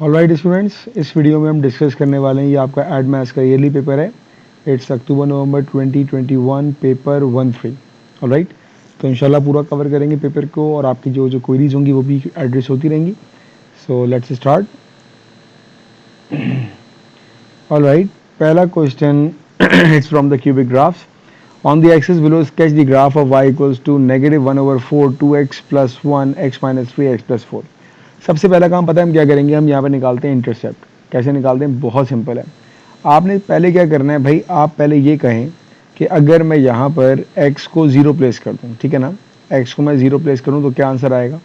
Alright students, इस video में हम डिस्कस करने वाले हैं, ये आपका एड मैथ्स का ईयरली पेपर है। It's October November 2021 paper 1-3। Alright, तो इंशाल्लाह पूरा कवर करेंगे पेपर को और आपकी जो जो क्वेरीज होंगी वो भी एड्रेस होती रहेंगी। So let's start. ऑलराइट, पहला question it's from the cubic graphs. On the axis below, sketch the graph of y equals to -1/4 2x plus 1 x minus 3x plus 4। सबसे पहला काम पता है हम क्या करेंगे, हम यहाँ पे निकालते हैं इंटरसेप्ट। कैसे निकालते हैं, बहुत सिंपल है। आपने पहले क्या करना है भाई, आप पहले ये कहें कि अगर मैं यहाँ पर x को 0 प्लेस कर दूँ, ठीक है ना, x को मैं 0 प्लेस करूँ तो क्या आंसर आएगा।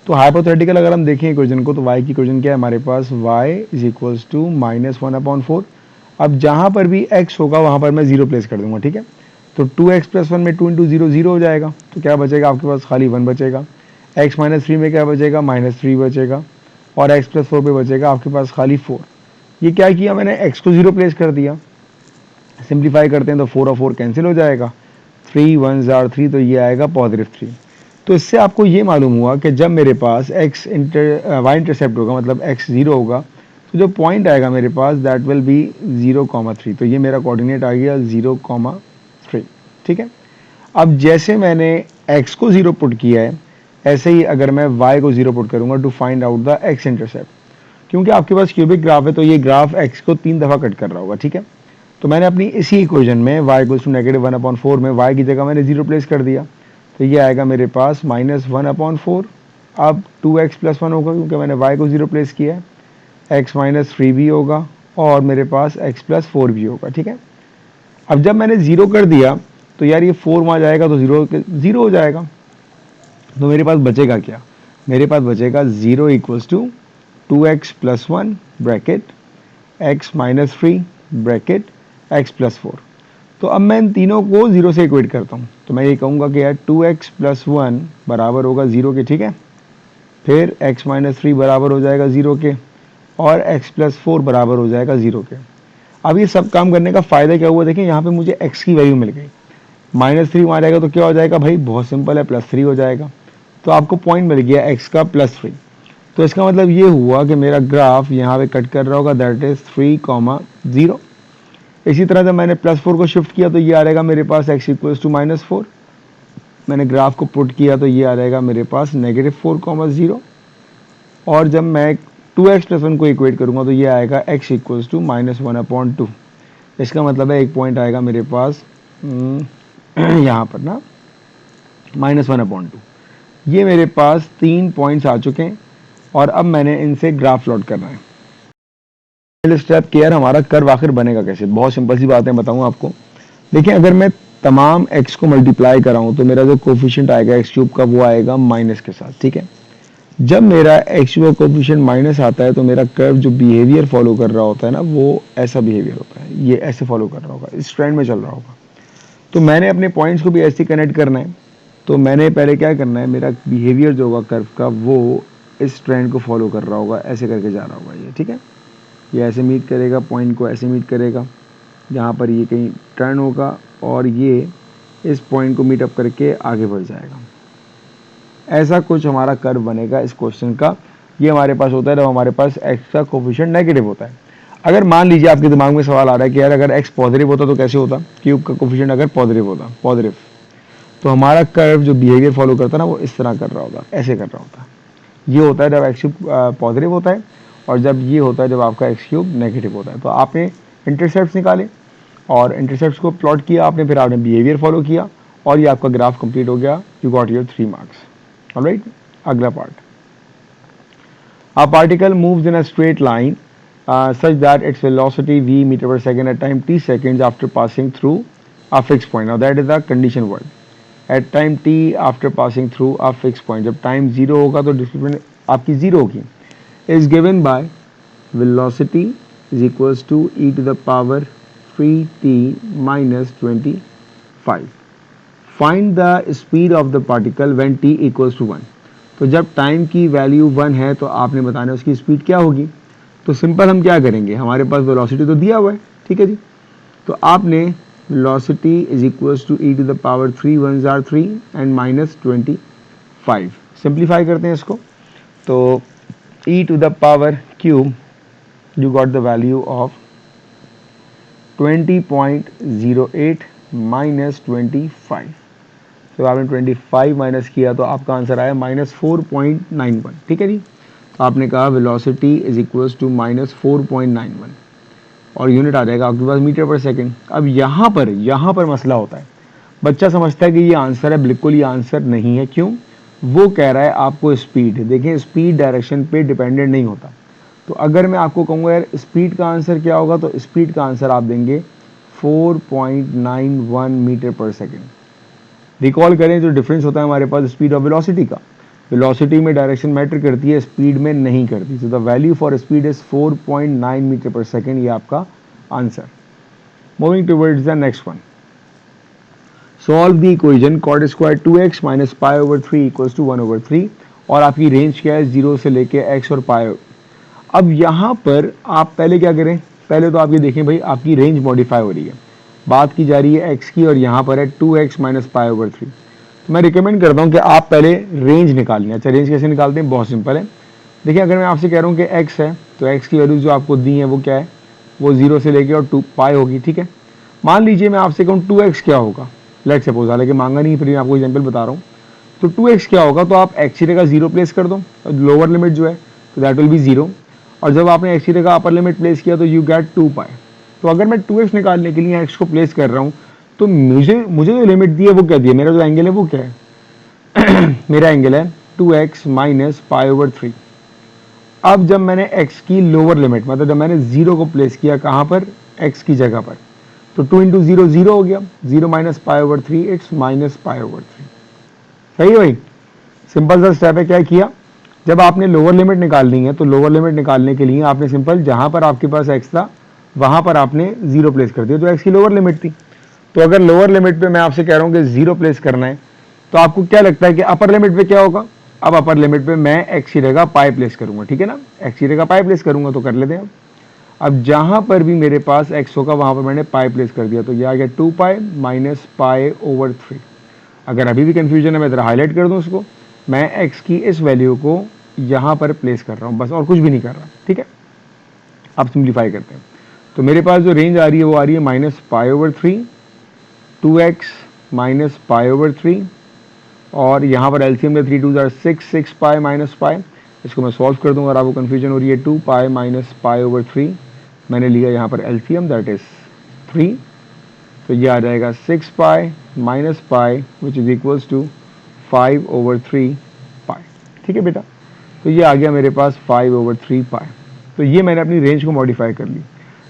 तो हाइपोथेटिकल अगर हम देखें इक्वेशन को, तो y की इक्वेशन क्या है हमारे पास, y इज इक्वल्स टू -1/4। अब जहाँ पर भी x होगा वहाँ पर मैं 0 प्लेस कर दूंगा, ठीक है। तो 2x प्लस 1 में 2 इंटू 0 0 हो जाएगा, तो क्या बचेगा आपके पास, खाली 1 बचेगा। x माइनस 3 में क्या बचेगा, -3 बचेगा। और x प्लस 4 पे बचेगा आपके पास खाली 4। ये क्या किया मैंने, x को 0 प्लेस कर दिया। सिंप्लीफाई करते हैं तो 4 और 4 कैंसिल हो जाएगा, 3 1 आर 3, तो ये आएगा +3। तो इससे आपको ये मालूम हुआ कि जब मेरे पास y इंटरसेप्ट होगा, मतलब x 0 होगा, तो जो पॉइंट आएगा मेरे पास दैट विल बी 0,3। तो ये मेरा कोऑर्डिनेट आ गया 0,3, ठीक है। अब जैसे मैंने x को 0 पुट किया है, ऐसे ही अगर मैं y को 0 पुट करूंगा to find out the x intercept. क्योंकि आपके पास क्यूबिक ग्राफ है तो ये ग्राफ x को 3 दफ़ा कट कर रहा होगा, ठीक है। तो मैंने अपनी इसी इक्वेशन में y इक्वल्स टू -1/4 में y की जगह मैंने 0 प्लेस कर दिया, तो ये आएगा मेरे पास -1/4। अब 2x प्लस 1 होगा क्योंकि मैंने y को 0 प्लेस किया है, x माइनस 3 भी होगा और मेरे पास x प्लस 4 भी होगा, ठीक है। अब जब मैंने 0 कर दिया तो यार ये 4 वहाँ जाएगा तो 0 हो जाएगा। तो मेरे पास बचेगा क्या, मेरे पास बचेगा 0 equals to 2x plus 1 bracket x minus 3 bracket x plus 4। तो अब मैं इन तीनों को 0 से इक्वेट करता हूँ, तो मैं ये कहूँगा कि यार 2x प्लस 1 बराबर होगा 0 के, ठीक है। फिर x माइनस 3 बराबर हो जाएगा 0 के और x प्लस 4 बराबर हो जाएगा 0 के। अब ये सब काम करने का फ़ायदा क्या हुआ, देखिए यहाँ पे मुझे x की वैल्यू मिल गई। -3 वहाँ जाएगा तो क्या हो जाएगा भाई, बहुत सिंपल है, +3 हो जाएगा। तो आपको पॉइंट मिल गया x का +3। तो इसका मतलब ये हुआ कि मेरा ग्राफ यहाँ पे कट कर रहा होगा, दैट इज 3,0। इसी तरह जब मैंने +4 को शिफ्ट किया तो ये आ रहेगा मेरे पास x इक्वल्स टू -4। मैंने ग्राफ को पुट किया तो ये आ रहेगा मेरे पास -4,0। और जब मैं 2x प्लस 1 को इक्वेट करूँगा तो ये आएगा x इक्वल्स टू -1/2। इसका मतलब है एक पॉइंट आएगा मेरे पास यहाँ पर ना -1/2। ये मेरे पास 3 पॉइंट्स आ चुके हैं और अब मैंने इनसे ग्राफ प्लॉट करना है। पहले स्टेप केयर हमारा कर्व आखिर बनेगा कैसे, बहुत सिंपल सी बातें बताऊँ आपको। देखिए अगर मैं तमाम x को मल्टीप्लाई कराऊँ तो मेरा जो कोफिशिएंट आएगा x क्यूब का वो आएगा माइनस के साथ, ठीक है। जब मेरा x क्यूब का कोफिशिएंट माइनस आता है तो मेरा कर्व जो बिहेवियर फॉलो कर रहा होता है ना, वो ऐसा बिहेवियर होता है, ये ऐसे फॉलो कर रहा होगा, इस ट्रेंड में चल रहा होगा। तो मैंने अपने पॉइंट्स को भी ऐसे कनेक्ट करना है। तो मैंने पहले क्या करना है, मेरा बिहेवियर जो होगा कर्व का वो इस ट्रेंड को फॉलो कर रहा होगा, ऐसे करके जा रहा होगा ये, ठीक है। ये ऐसे मीट करेगा, पॉइंट को ऐसे मीट करेगा, जहाँ पर ये कहीं टर्न होगा और ये इस पॉइंट को मीटअप करके आगे बढ़ जाएगा। ऐसा कुछ हमारा कर्व बनेगा इस क्वेश्चन का। ये हमारे पास होता है जब हमारे पास x का कोफिशिएंट नेगेटिव होता है। अगर मान लीजिए आपके दिमाग में सवाल आ रहा है कि यार अगर x पॉजिटिव होता तो कैसे होता, क्यूब का कोफिशिएंट अगर पॉजिटिव होता, पॉजिटिव, तो हमारा कर्व जो बिहेवियर फॉलो करता है ना वो इस तरह कर रहा होता, ऐसे कर रहा होता। ये होता है जब एक्स क्यूब पॉजिटिव होता है और जब ये होता है जब आपका एक्स क्यूब नेगेटिव होता है। तो आपने इंटरसेप्ट निकाले और इंटरसेप्ट को प्लॉट किया आपने, फिर आपने बिहेवियर फॉलो किया और ये आपका ग्राफ कंप्लीट हो गया। You got your 3 marks. Alright, अगला part. A particle moves in a straight line such that its velocity v meter per second at time t seconds after passing through a fixed point. Now that is the condition word. At time t after passing through a fixed point, जब time 0 होगा तो displacement आपकी 0 होगी, is given by velocity is equals to e to the power 3t minus 25. Find the speed of the particle when t equals to 1. तो जब time की value 1 है तो आपने बताना उसकी स्पीड क्या होगी। तो सिंपल हम क्या करेंगे, हमारे पास वेलोसिटी तो दिया हुआ है, ठीक है जी। तो आपने velocity is equals to e to the power 3 1 or 3 and minus 25। Simplify करते हैं इसको, तो e to the power cube, you got the value of 20.08 minus 25. तो आपने 25 माइनस किया तो आपका आंसर आया -4.91. ठीक है जी, तो आपने कहा वेलोसिटी इज इक्वल्स टू -4.91 और यूनिट आ जाएगा आपके पास मीटर पर सेकंड. अब यहाँ पर मसला होता है, बच्चा समझता है कि ये आंसर है, बिल्कुल ये आंसर नहीं है. क्यों? वो कह रहा है आपको स्पीड. देखें, स्पीड डायरेक्शन पे डिपेंडेंट नहीं होता. तो अगर मैं आपको कहूँगा यार स्पीड का आंसर क्या होगा, तो स्पीड का आंसर आप देंगे 4.91 मीटर पर सेकेंड. रिकॉल करें जो डिफरेंस होता है हमारे पास स्पीड और वेलोसिटी का. वेलोसिटी में डायरेक्शन मैटर करती है, स्पीड में नहीं करती. So the value for speed is 4.9 metre per second. ये आपका answer. Moving towards the next one. Solve the equation cot square 2x minus pi over 3 equals to 1/3 और आपकी रेंज क्या है 0 से लेके x और पाई. अब यहाँ पर आप पहले क्या करें, पहले तो आप ये देखें भाई आपकी रेंज मॉडिफाई हो रही है, बात की जा रही है x की और यहाँ पर है 2x माइनस पाई ओवर 3. तो मैं रिकमेंड करता हूँ कि आप पहले रेंज निकाल लें. अच्छा, रेंज कैसे निकालते हैं? बहुत सिंपल है. देखिए, अगर मैं आपसे कह रहा हूँ कि x है तो x की वैल्यूज जो आपको दी है वो क्या है, वो 0 से लेके और 2 पाई होगी. ठीक है, मान लीजिए मैं आपसे कहूँ 2x क्या होगा. लेट सपोज, हालांकि मांगा नहीं, फिर मैं आपको एग्जाम्पल बता रहा हूँ. तो 2x क्या होगा, तो आप x की जगह 0 प्लेस कर दो, लोअर लिमिट जो है तो दैट विल बी 0. और जब आपने x की जगह अपर लिमिट प्लेस किया तो यू गेट 2 पाई. तो अगर मैं 2x निकालने के लिए x को प्लेस कर रहा हूँ तो मुझे जो लिमिट दी है वो क्या दी है, मेरा जो एंगल है वो क्या है मेरा एंगल है 2x माइनस पाई ओवर 3. अब जब मैंने x की लोअर लिमिट, मतलब जब मैंने 0 को प्लेस किया कहाँ पर, x की जगह पर, तो 2 इंटू 0 0 हो गया. 0 minus pi over 3 it's minus pi over 3. सही है भाई, सिंपल सा स्टेप है. क्या किया, जब आपने लोअर लिमिट निकालनी है तो लोअर लिमिट निकालने के लिए आपने सिंपल जहां पर आपके पास x था वहां पर आपने 0 प्लेस कर दिया, जो x की लोअर लिमिट थी. तो अगर लोअर लिमिट पे मैं आपसे कह रहा हूं कि 0 प्लेस करना है, तो आपको क्या लगता है कि अपर लिमिट पे क्या होगा? अब अपर लिमिट पे मैं x की जगह पाई प्लेस करूंगा. ठीक है ना, x की जगह पाई प्लेस करूंगा, तो कर लेते हैं. अब जहां पर भी मेरे पास x होगा वहां पर मैंने पाई प्लेस कर दिया, तो ये आ गया 2 पाई माइनस पाई ओवर 3. अगर अभी भी कंफ्यूजन है मैं जरा हाईलाइट कर दूं उसको. मैं x की इस वैल्यू को यहाँ पर प्लेस कर रहा हूँ, बस, और कुछ भी नहीं कर रहा. ठीक है, अब सिंप्लीफाई करते हैं. तो मेरे पास जो रेंज आ रही है वो आ रही है minus pi over 3, 2x minus pi over 3, और यहाँ पर एलसीएम में 3 2 6 पाई माइनस पाई. इसको मैं सॉल्व कर दूंगा और आपको कन्फ्यूजन हो रही है 2 पाई माइनस पाई ओवर 3. मैंने लिया यहाँ पर एलसीएम, दैट इज 3. तो ये आ जाएगा 6 pi minus pi which is equals to 5 over 3 pi. ठीक है बेटा, तो ये आ गया मेरे पास 5 ओवर 3 पाई. तो ये मैंने अपनी रेंज को मॉडिफाई कर ली.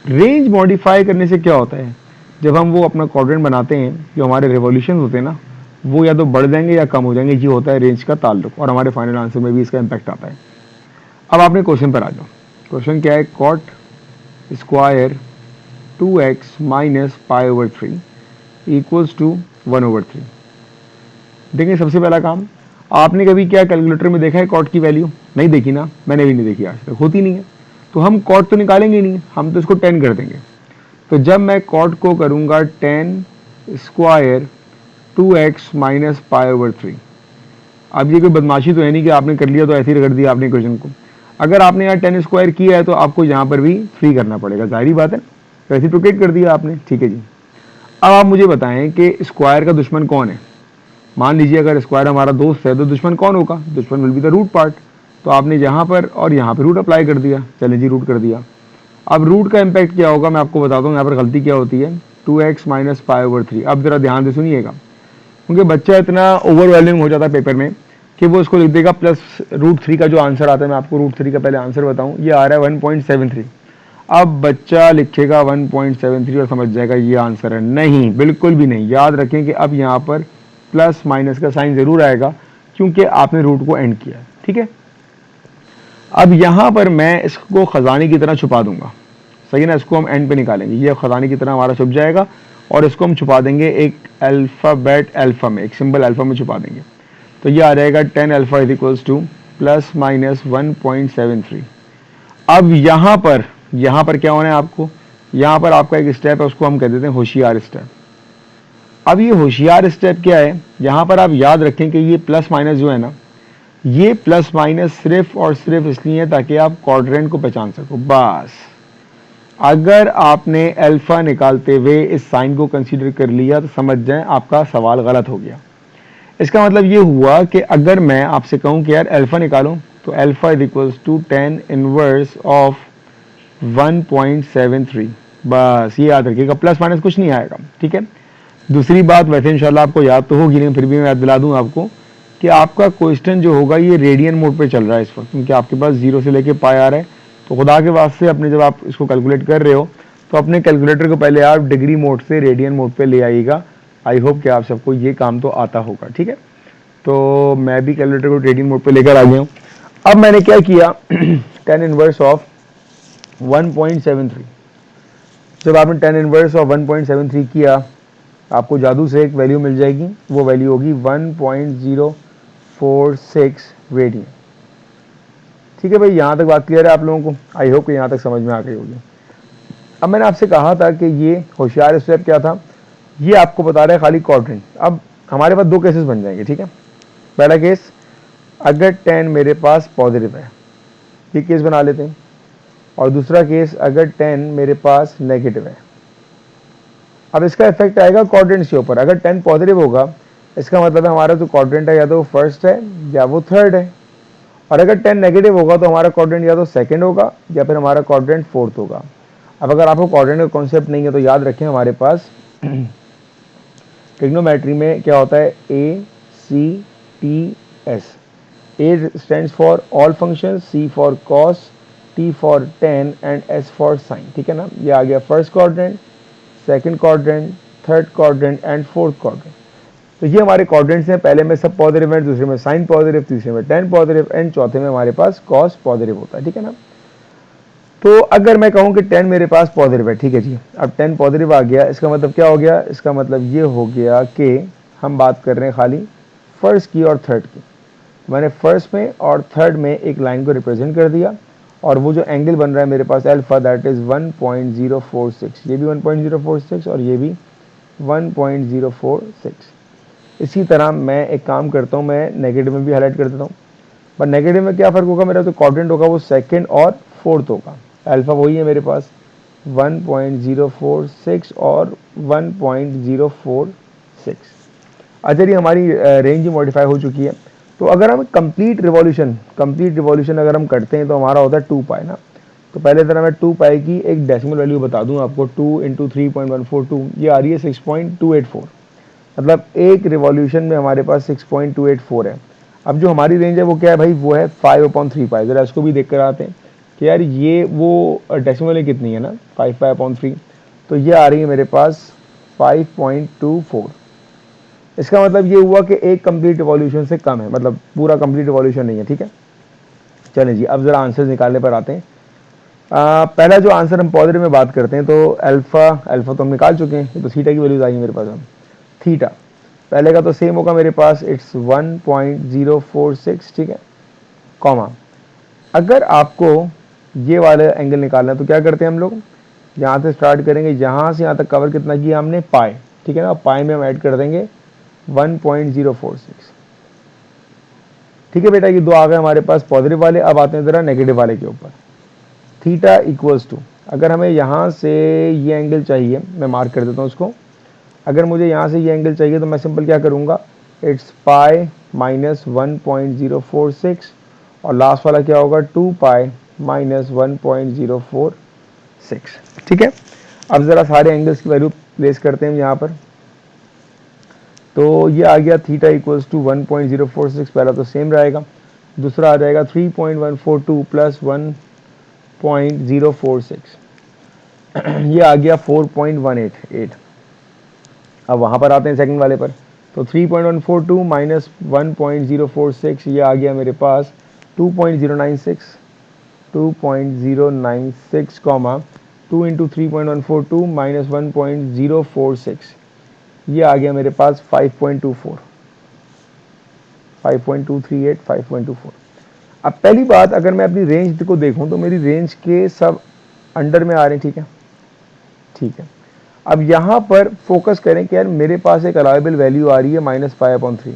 रेंज मॉडिफाई करने से क्या होता है, जब हम वो अपना क्वाड्रेंट बनाते हैं, जो हमारे रिवॉल्यूशन होते हैं ना, वो या तो बढ़ जाएंगे या कम हो जाएंगे. ये होता है रेंज का ताल्लुक, और हमारे फाइनल आंसर में भी इसका इम्पैक्ट आता है. अब आपने क्वेश्चन पर आ जाओ. क्वेश्चन क्या है, cot square 2x minus pi over 3 equals to 1/3. देखिए, सबसे पहला काम, आपने कभी क्या कैलकुलेटर में देखा है कॉट की वैल्यू? नहीं देखी ना, मैंने भी नहीं देखी, आज तक होती नहीं है. तो हम कॉट तो निकालेंगे नहीं, हम तो इसको 10 कर देंगे. तो जब मैं कॉट को करूंगा 10 square 2x minus pi over 3. अब ये कोई बदमाशी तो है नहीं कि आपने कर लिया तो ऐसे ही रगड़ दिया आपने क्वेश्चन को. अगर आपने यहाँ 10 स्क्वायर किया है तो आपको यहाँ पर भी 3 करना पड़ेगा, जाहिर बात है, रेसिप्रोकेट कर दिया आपने. ठीक है जी, अब आप मुझे बताएं कि स्क्वायर का दुश्मन कौन है. मान लीजिए अगर स्क्वायर हमारा दोस्त है तो दुश्मन कौन होगा? दुश्मन will be the root part. तो आपने यहाँ पर और यहाँ पर रूट अप्लाई कर दिया. चले जी, रूट कर दिया. अब रूट का इम्पैक्ट क्या होगा मैं आपको बताता हूँ. यहाँ पर गलती क्या होती है, 2x माइनस पाई ओवर 3. अब जरा ध्यान से सुनिएगा, क्योंकि बच्चा इतना ओवरवेलमिंग हो जाता है पेपर में कि वो इसको लिख देगा प्लस √3 का जो आंसर आता है. मैं आपको √3 का पहले आंसर बताऊँ. ये आ रहा है 1.73. अब बच्चा लिखेगा 1.73 और समझ जाएगा ये आंसर है. नहीं, बिल्कुल भी नहीं. याद रखें कि अब यहाँ पर प्लस माइनस का साइन जरूर आएगा, क्योंकि आपने रूट को एंड किया है. ठीक है, अब यहाँ पर मैं इसको खजाने की तरह छुपा दूंगा. सही ना, इसको हम एंड पे निकालेंगे, ये खजाने की तरह हमारा छुप जाएगा, और इसको हम छुपा देंगे एक अल्फ़ाबेट अल्फ़ा में, एक सिंबल अल्फ़ा में छुपा देंगे. तो ये आ जाएगा 10 alpha is equals two plus minus 1.73. अब यहाँ पर क्या होना है आपको, यहाँ पर आपका एक स्टेप है, उसको हम कह देते हैं होशियार स्टेप. अब ये होशियार स्टेप क्या है, यहाँ पर आप याद रखें कि ये प्लस माइनस जो है ना, ये प्लस माइनस सिर्फ और सिर्फ इसलिए है ताकि आप क्वाड्रेंट को पहचान सको बस। अगर आपने अल्फा निकालते हुए इस साइन को कंसीडर कर लिया तो समझ जाएं आपका सवाल गलत हो गया। इसका मतलब ये हुआ कि अगर मैं आपसे कहूं कि यार अल्फा निकालो तो alpha is equals to 10 inverse of 1.73। बस ये याद रखिएगा, प्लस माइनस कुछ नहीं आएगा, ठीक है। दूसरी बात, वैसे इंशाल्लाह आपको याद तो होगी लेकिन फिर भी मैं याद दिला दूं आपको कि आपका क्वेश्चन जो होगा ये रेडियन मोड पे चल रहा है इस वक्त, क्योंकि आपके पास 0 से लेके पाई आ रहा है। तो खुदा के वास्ते अपने जब आप इसको कैलकुलेट कर रहे हो तो अपने कैलकुलेटर को पहले आप डिग्री मोड से रेडियन मोड पे ले आइएगा। आई होप कि आप सबको ये काम तो आता होगा, ठीक है। तो मैं भी कैलकुलेटर को रेडियन मोड पे लेकर आ गया हूँ। अब मैंने क्या किया 10 इनवर्स ऑफ 1.73। जब आपने 10 इनवर्स ऑफ 1.73 किया आपको जादू से एक वैल्यू मिल जाएगी, वो वैल्यू होगी 1.046 रेडियन। ठीक है भाई, यहाँ तक बात क्लियर है आप लोगों को? आई होप कि यहाँ तक समझ में आ गई होगी। अब मैंने आपसे कहा था कि ये होशियार स्टेप क्या था, ये आपको बता रहा है खाली क्वाड्रेंट। अब हमारे पास दो केसेस बन जाएंगे, ठीक है। पहला केस, अगर 10 मेरे पास पॉजिटिव है, ये केस बना लेते हैं। और दूसरा केस, अगर 10 मेरे पास नेगेटिव है। अब इसका इफेक्ट आएगा क्वाड्रेंट्स के ऊपर। अगर 10 पॉजिटिव होगा इसका मतलब है हमारा जो क्वाड्रेंट है या तो वो फर्स्ट है या वो थर्ड है, और अगर 10 नेगेटिव होगा तो हमारा क्वाड्रेंट या तो सेकंड होगा या फिर हमारा क्वाड्रेंट फोर्थ होगा। अब अगर आपको क्वाड्रेंट का कॉन्सेप्ट नहीं है तो याद रखें हमारे पास ट्रिग्नोमेट्री में क्या होता है, ACTS। A stands for all functions, C for cos, T for tan and S for sin, ठीक है ना। ये आ गया first quadrant, second quadrant, third quadrant and fourth quadrant. तो ये हमारे क्वाड्रेंट्स हैं। पहले में सब पॉजिटिव है, दूसरे में साइन पॉजिटिव, तीसरे में tan पॉजिटिव एंड चौथे में हमारे पास cos पॉजिटिव होता है, ठीक है ना। तो अगर मैं कहूं कि 10 मेरे पास पॉजिटिव है, ठीक है जी, अब 10 पॉजिटिव आ गया, इसका मतलब क्या हो गया, इसका मतलब ये हो गया कि हम बात कर रहे हैं खाली फर्स्ट की और थर्ड की। मैंने फर्स्ट में और थर्ड में एक लाइन को रिप्रेजेंट कर दिया, और वो जो एंगल बन रहा है मेरे पास अल्फा, दैट इज 1.046। ये भी 1.046 और ये भी 1.046। इसी तरह मैं एक काम करता हूँ, मैं नेगेटिव में भी हाईलाइट कर देता हूँ। पर नेगेटिव में क्या फ़र्क होगा, मेरा जो क्वाड्रेंट होगा वो सेकंड और फोर्थ होगा। अल्फा वही है मेरे पास 1.046 और 1.046। अच्छा, ये हमारी रेंज मॉडिफाई हो चुकी है। तो अगर हम कंप्लीट रिवॉल्यूशन अगर हम करते हैं तो हमारा होता है 2 पाई ना। तो पहले तरह मैं 2 पाई की एक डेसिमल वैल्यू बता दूं आपको, 2 इंटू 3.142, ये आ रही है 6.284। मतलब एक रिवॉल्यूशन में हमारे पास 6.284 है। अब जो हमारी रेंज है वो क्या है भाई, वो है 5/3 पाई। जरा इसको भी देख कर आते हैं कि यार ये वो डेसिमल कितनी है ना, 5 पाई/3। तो ये आ रही है मेरे पास 5.24। इसका मतलब ये हुआ कि एक कंप्लीट रिवॉल्यूशन से कम है, मतलब पूरा कंप्लीट रिवॉल्यूशन नहीं है, ठीक है। चलिए जी, अब जरा आंसर निकालने पर आते हैं। पहला जो आंसर हम पॉजिटिव में बात करते हैं तो अल्फा तो हम निकाल चुके हैं, तो थीटा की वैल्यूज आई मेरे पास। हम थीटा पहले का तो सेम होगा मेरे पास, इट्स 1.046, ठीक है, कॉमा। अगर आपको ये वाला एंगल निकालना है तो क्या करते हैं हम लोग, यहाँ से स्टार्ट करेंगे, यहाँ से यहाँ तक कवर कितना किया हमने, पाई, ठीक है ना। पाई में हम ऐड कर देंगे 1.046, ठीक है बेटा। ये दो आ गए हमारे पास पॉजिटिव वाले। अब आते हैं जरा नेगेटिव वाले के ऊपर। थीटा इक्वल्स टू, अगर हमें यहाँ से ये एंगल चाहिए, मैं मार्क कर देता हूँ उसको। अगर मुझे यहाँ से ये एंगल चाहिए तो मैं सिंपल क्या करूँगा, इट्स पाई माइनस 1.046 और लास्ट वाला क्या होगा, 2 पाई माइनस 1.046, ठीक है। अब ज़रा सारे एंगल्स की वैल्यू प्लेस करते हैं यहाँ पर। तो ये आ गया थीटा इक्वल्स टू 1.046, पहला तो सेम रहेगा, दूसरा आ जाएगा 3.142 प्लस 1.046, ये आ गया 4.188। अब वहाँ पर आते हैं सेकंड वाले पर। तो 3.142 माइनस 1.046, ये आ गया मेरे पास 2.096 कॉमा 2 इंटू 3.142 माइनस 1.046, ये आ गया मेरे पास 5.24, 5.238, 5.24। अब पहली बात, अगर मैं अपनी रेंज को देखूं तो मेरी रेंज के सब अंडर में आ रहे हैं, ठीक है, ठीक है। अब यहाँ पर फोकस करें कि यार मेरे पास एक अलाउेबल वैल्यू आ रही है -5/3।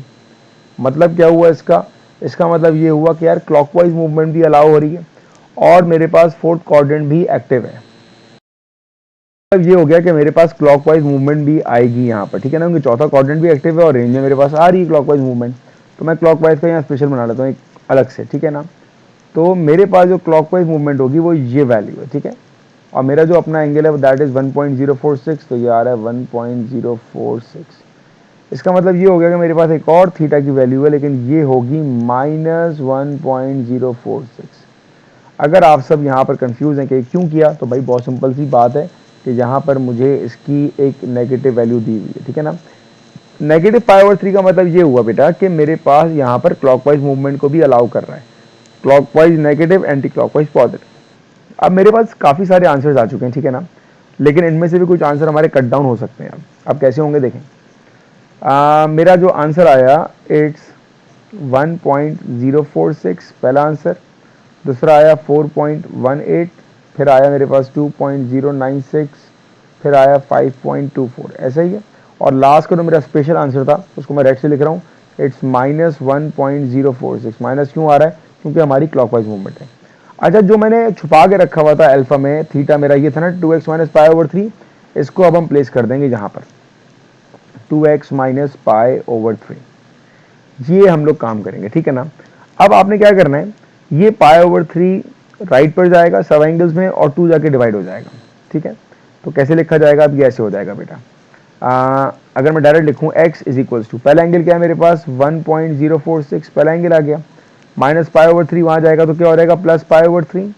मतलब क्या हुआ इसका, इसका मतलब ये हुआ कि यार क्लॉकवाइज मूवमेंट भी अलाउ हो रही है और मेरे पास फोर्थ क्वाड्रेंट भी एक्टिव है। अब ये हो गया कि मेरे पास क्लॉकवाइज मूवमेंट भी आएगी यहाँ पर, ठीक है ना, क्योंकि चौथा क्वाड्रेंट भी एक्टिव है और रेंज में मेरे पास आ रही है क्लॉकवाइज मूवमेंट। तो मैं क्लॉकवाइज का यहाँ स्पेशल बना लेता हूँ एक अलग से, ठीक है ना। तो मेरे पास जो क्लॉकवाइज मूवमेंट होगी वो ये वैल्यू है, ठीक है। और मेरा जो अपना एंगल है दैट इज 1.046, तो ये आ रहा है 1.046। इसका मतलब ये हो गया कि मेरे पास एक और थीटा की वैल्यू है, लेकिन ये होगी -1.046। अगर आप सब यहाँ पर कंफ्यूज हैं कि क्यों किया, तो भाई बहुत सिंपल सी बात है कि यहाँ पर मुझे इसकी एक नेगेटिव वैल्यू दी हुई है, ठीक है ना। नेगेटिव पाई/3 का मतलब ये हुआ बेटा कि मेरे पास यहाँ पर क्लॉकवाइज मूवमेंट को भी अलाउ कर रहा है, clockwise negative, anti clockwise positive. अब मेरे पास काफ़ी सारे आंसर्स आ चुके हैं, ठीक है ना, लेकिन इनमें से भी कुछ आंसर हमारे कट डाउन हो सकते हैं। अब कैसे होंगे देखें। मेरा जो आंसर आया इट्स 1.046 पहला आंसर, दूसरा आया 4.18, फिर आया मेरे पास 2.096, फिर आया 5.24, ऐसा ही है। और लास्ट का जो मेरा स्पेशल आंसर था उसको मैं रेड से लिख रहा हूँ, इट्स -1.046। माइनस क्यों आ रहा है, क्योंकि हमारी क्लॉकवाइज मूवमेंट है। अच्छा, जो मैंने छुपा के रखा हुआ था अल्फा में, थीटा मेरा ये था ना 2x माइनस पाई ओवर 3, इसको अब हम प्लेस कर देंगे यहाँ पर 2x माइनस पाई ओवर 3। ये हम लोग काम करेंगे, ठीक है ना। अब आपने क्या करना है, ये पाई ओवर 3 राइट पर जाएगा सब एंगल्स में और 2 जाके डिवाइड हो जाएगा, ठीक है। तो कैसे लिखा जाएगा, अब ये ऐसे हो जाएगा बेटा। अगर मैं डायरेक्ट लिखूँ x इज इक्वल्स टू, पहला एंगल क्या है मेरे पास 1.046, पहला एंगल आ गया, माइनस पाई ओवर 3 वहाँ जाएगा तो क्या हो जाएगा प्लस पाई ओवर 3,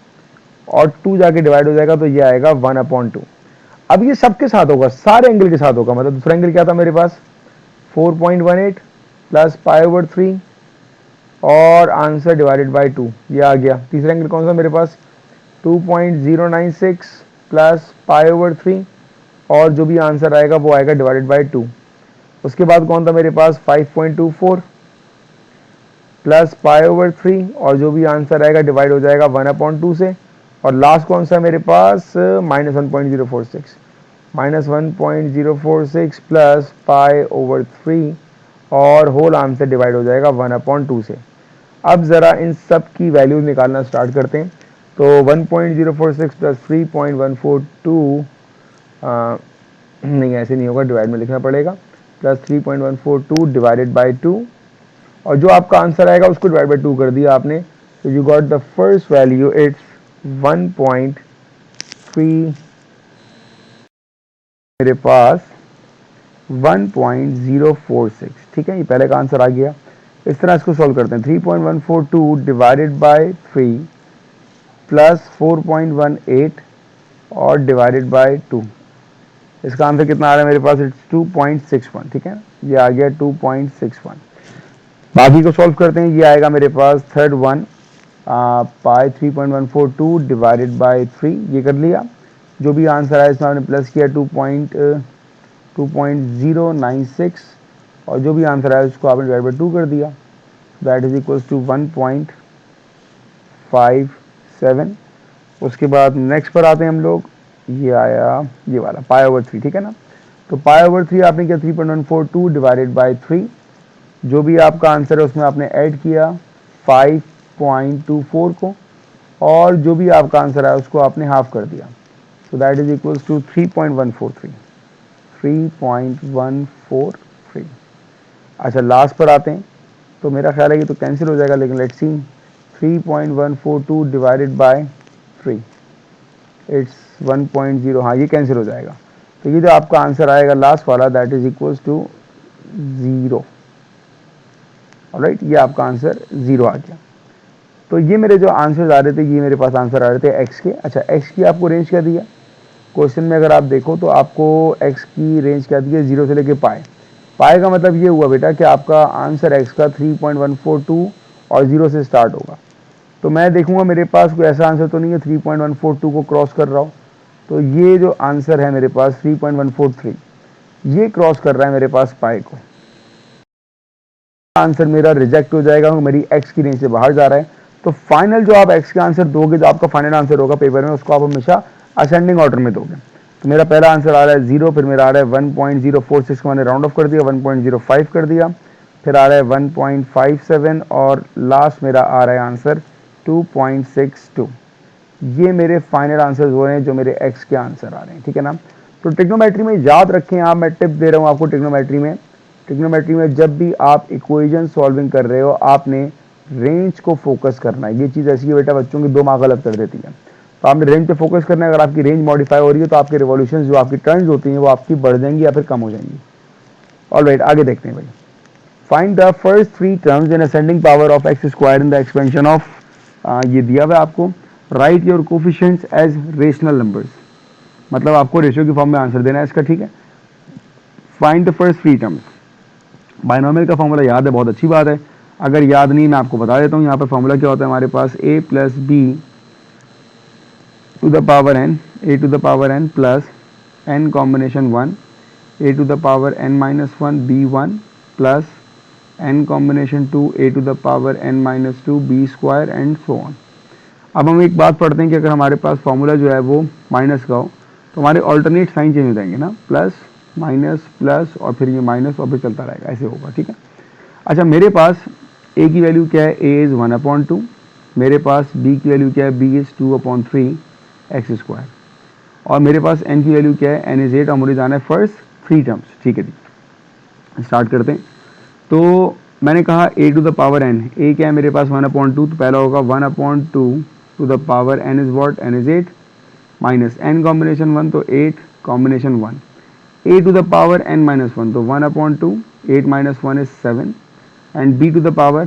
और 2 जाके डिवाइड हो जाएगा तो ये आएगा 1/2। अब ये सबके साथ होगा, सारे एंगल के साथ होगा। मतलब दूसरा एंगल क्या था मेरे पास 4.18 प्लस पाई ओवर 3 और आंसर डिवाइडेड बाय 2, ये आ गया। तीसरा एंगल कौन सा मेरे पास 2.096 प्लस पाई ओवर 3 और जो भी आंसर आएगा वो आएगा डिवाइडेड बाय 2। उसके बाद कौन था मेरे पास 5.24 प्लस पाई ओवर 3 और जो भी आंसर आएगा डिवाइड हो जाएगा 1/2 से। और लास्ट कौन सा है मेरे पास -1.046, -1.046 प्लस पाई ओवर 3 और होल आंसर डिवाइड हो जाएगा 1/2 से। अब ज़रा इन सब की वैल्यूज निकालना स्टार्ट करते हैं। तो 1.046 प्लस 3.142, नहीं ऐसे नहीं होगा, डिवाइड में लिखना पड़ेगा, प्लस 3.142 डिवाइडेड बाई 2, और जो आपका आंसर आएगा उसको डिवाइड बाई 2 कर दिया आपने, तो you got the first value it's 1.3, मेरे पास 1.046, ठीक है, ये पहले का आंसर आ गया। इस तरह इसको सॉल्व करते हैं, 3.142 डिवाइडेड बाय 3 प्लस 4.18 और डिवाइडेड बाय 2, इसका आंसर कितना आ रहा है मेरे पास इट्स 2.61, ठीक है, ये आ गया 2.61। बाकी को सॉल्व करते हैं, ये आएगा मेरे पास third one pi 3.142 divided by 3, ये कर लिया। जो भी आंसर आया इसमें आपने प्लस किया 2.096 और जो भी आंसर आया उसको आपने डिवाइड बाय 2 कर दिया, दैट इज इक्वल्स टू 1.57। उसके बाद नेक्स्ट पर आते हैं हम लोग, ये आया ये वाला पाई ओवर 3, ठीक है ना। तो पाई ओवर 3 आपने किया 3.142 डिवाइडेड बाय 3, जो भी आपका आंसर है उसमें आपने ऐड किया 5.24 को और जो भी आपका आंसर है उसको आपने हाफ कर दिया, so that is equals to 3.143, 3.143। अच्छा लास्ट पर आते हैं, तो मेरा ख्याल है कि तो कैंसिल हो जाएगा, लेकिन let's see 3.142 divided by 3 it's 1.0, हाँ ये कैंसिल हो जाएगा। तो ये जो आपका आंसर आएगा लास्ट वाला that is equals to 0, alright, ये आपका आंसर 0 आ गया। तो ये मेरे जो आंसर आ रहे थे, ये मेरे पास आंसर आ रहे थे एक्स के। अच्छा एक्स की आपको रेंज क्या दिया क्वेश्चन में, अगर आप देखो तो आपको एक्स की रेंज क्या दी है 0 से लेके पाए। पाए का मतलब ये हुआ बेटा कि आपका आंसर एक्स का 3.142 और 0 से स्टार्ट होगा। तो मैं देखूंगा मेरे पास कोई ऐसा आंसर तो नहीं है 3.142 को क्रॉस कर रहा हो, तो ये जो आंसर है मेरे पास 3.143 ये क्रॉस कर रहा है मेरे पास पाए को, आंसर मेरा रिजेक्ट हो जाएगा, मेरी एक्स की रेंज से बाहर जा रहा है। तो फाइनल जो आप एक्स के आंसर दोगे, जो आपका फाइनल आंसर होगा पेपर में, उसको आप हमेशा असेंडिंग ऑर्डर में दोगे। तो मेरा पहला आंसर आ रहा है 0, फिर मेरा आ रहा है 1.046 को मैंने राउंड ऑफ कर दिया, 1.05 कर दिया, फिर आ रहा है 1.57 और लास्ट मेरा आ रहा है आंसर 2.62। ये मेरे फाइनल आंसर्स हो रहे हैं जो मेरे एक्स के आंसर आ रहे हैं, ठीक है ना। तो ट्रिग्नोमेट्री में याद रखें आप, मैं टिप दे रहा हूँ आपको ट्रिग्नोमेट्री में जब भी आप इक्वेशन सॉल्विंग कर रहे हो आपने रेंज को फोकस करना है। ये चीज़ ऐसी है बेटा, बच्चों की दो माँ गलत कर देती है। तो आपने रेंज पे फोकस करना है। अगर आपकी रेंज मॉडिफाई हो रही है तो आपके रिवॉल्यूशन जो आपकी टर्न्स होती हैं वो आपकी बढ़ जाएंगी या फिर कम हो जाएंगी। ऑलराइट, आगे देखते हैं भाई। Find the first three terms in ascending power of X square in the expansion of, ये दिया हुआ है आपको। Write your coefficients as rational numbers, मतलब आपको रेशियो की फॉर्म में आंसर देना है इसका, ठीक है। Find the first three terms. Binomial का फॉर्मूला याद है, बहुत अच्छी बात है। अगर याद नहीं मैं आपको बता देता हूँ। यहाँ पर फॉर्मूला क्या होता है हमारे पास, a plus B to the power n, a to the power n plus n combination 1, a to the power n minus 1 b1 plus n combination 2 a to the power n minus 2 b square and so on. अब हम एक बात पढ़ते हैं कि अगर हमारे पास formula जो है वो माइनस का हो तो हमारे ऑल्टरनेट साइन चेंज हो जाएंगे ना, प्लस माइनस प्लस और फिर ये माइनस और फिर चलता रहेगा, ऐसे होगा, ठीक है। अच्छा, मेरे पास a की वैल्यू क्या है, a इज़ 1/2। मेरे पास b की वैल्यू क्या है, b इज़ 2/3 एक्स स्क्वायर। और मेरे पास n की वैल्यू क्या है, n इज़ 8 और मुझे जाना है फर्स्ट थ्री टर्म्स, ठीक है जी। स्टार्ट करते हैं। तो मैंने कहा a to the power n, a क्या है मेरे पास 1/2, तो पहला होगा 1/2 to the power n is what, n is 8 minus n combination 1 तो 8 combination 1, a to the power n minus 1 तो 1/2, 8 minus 1 is 7 and b to the power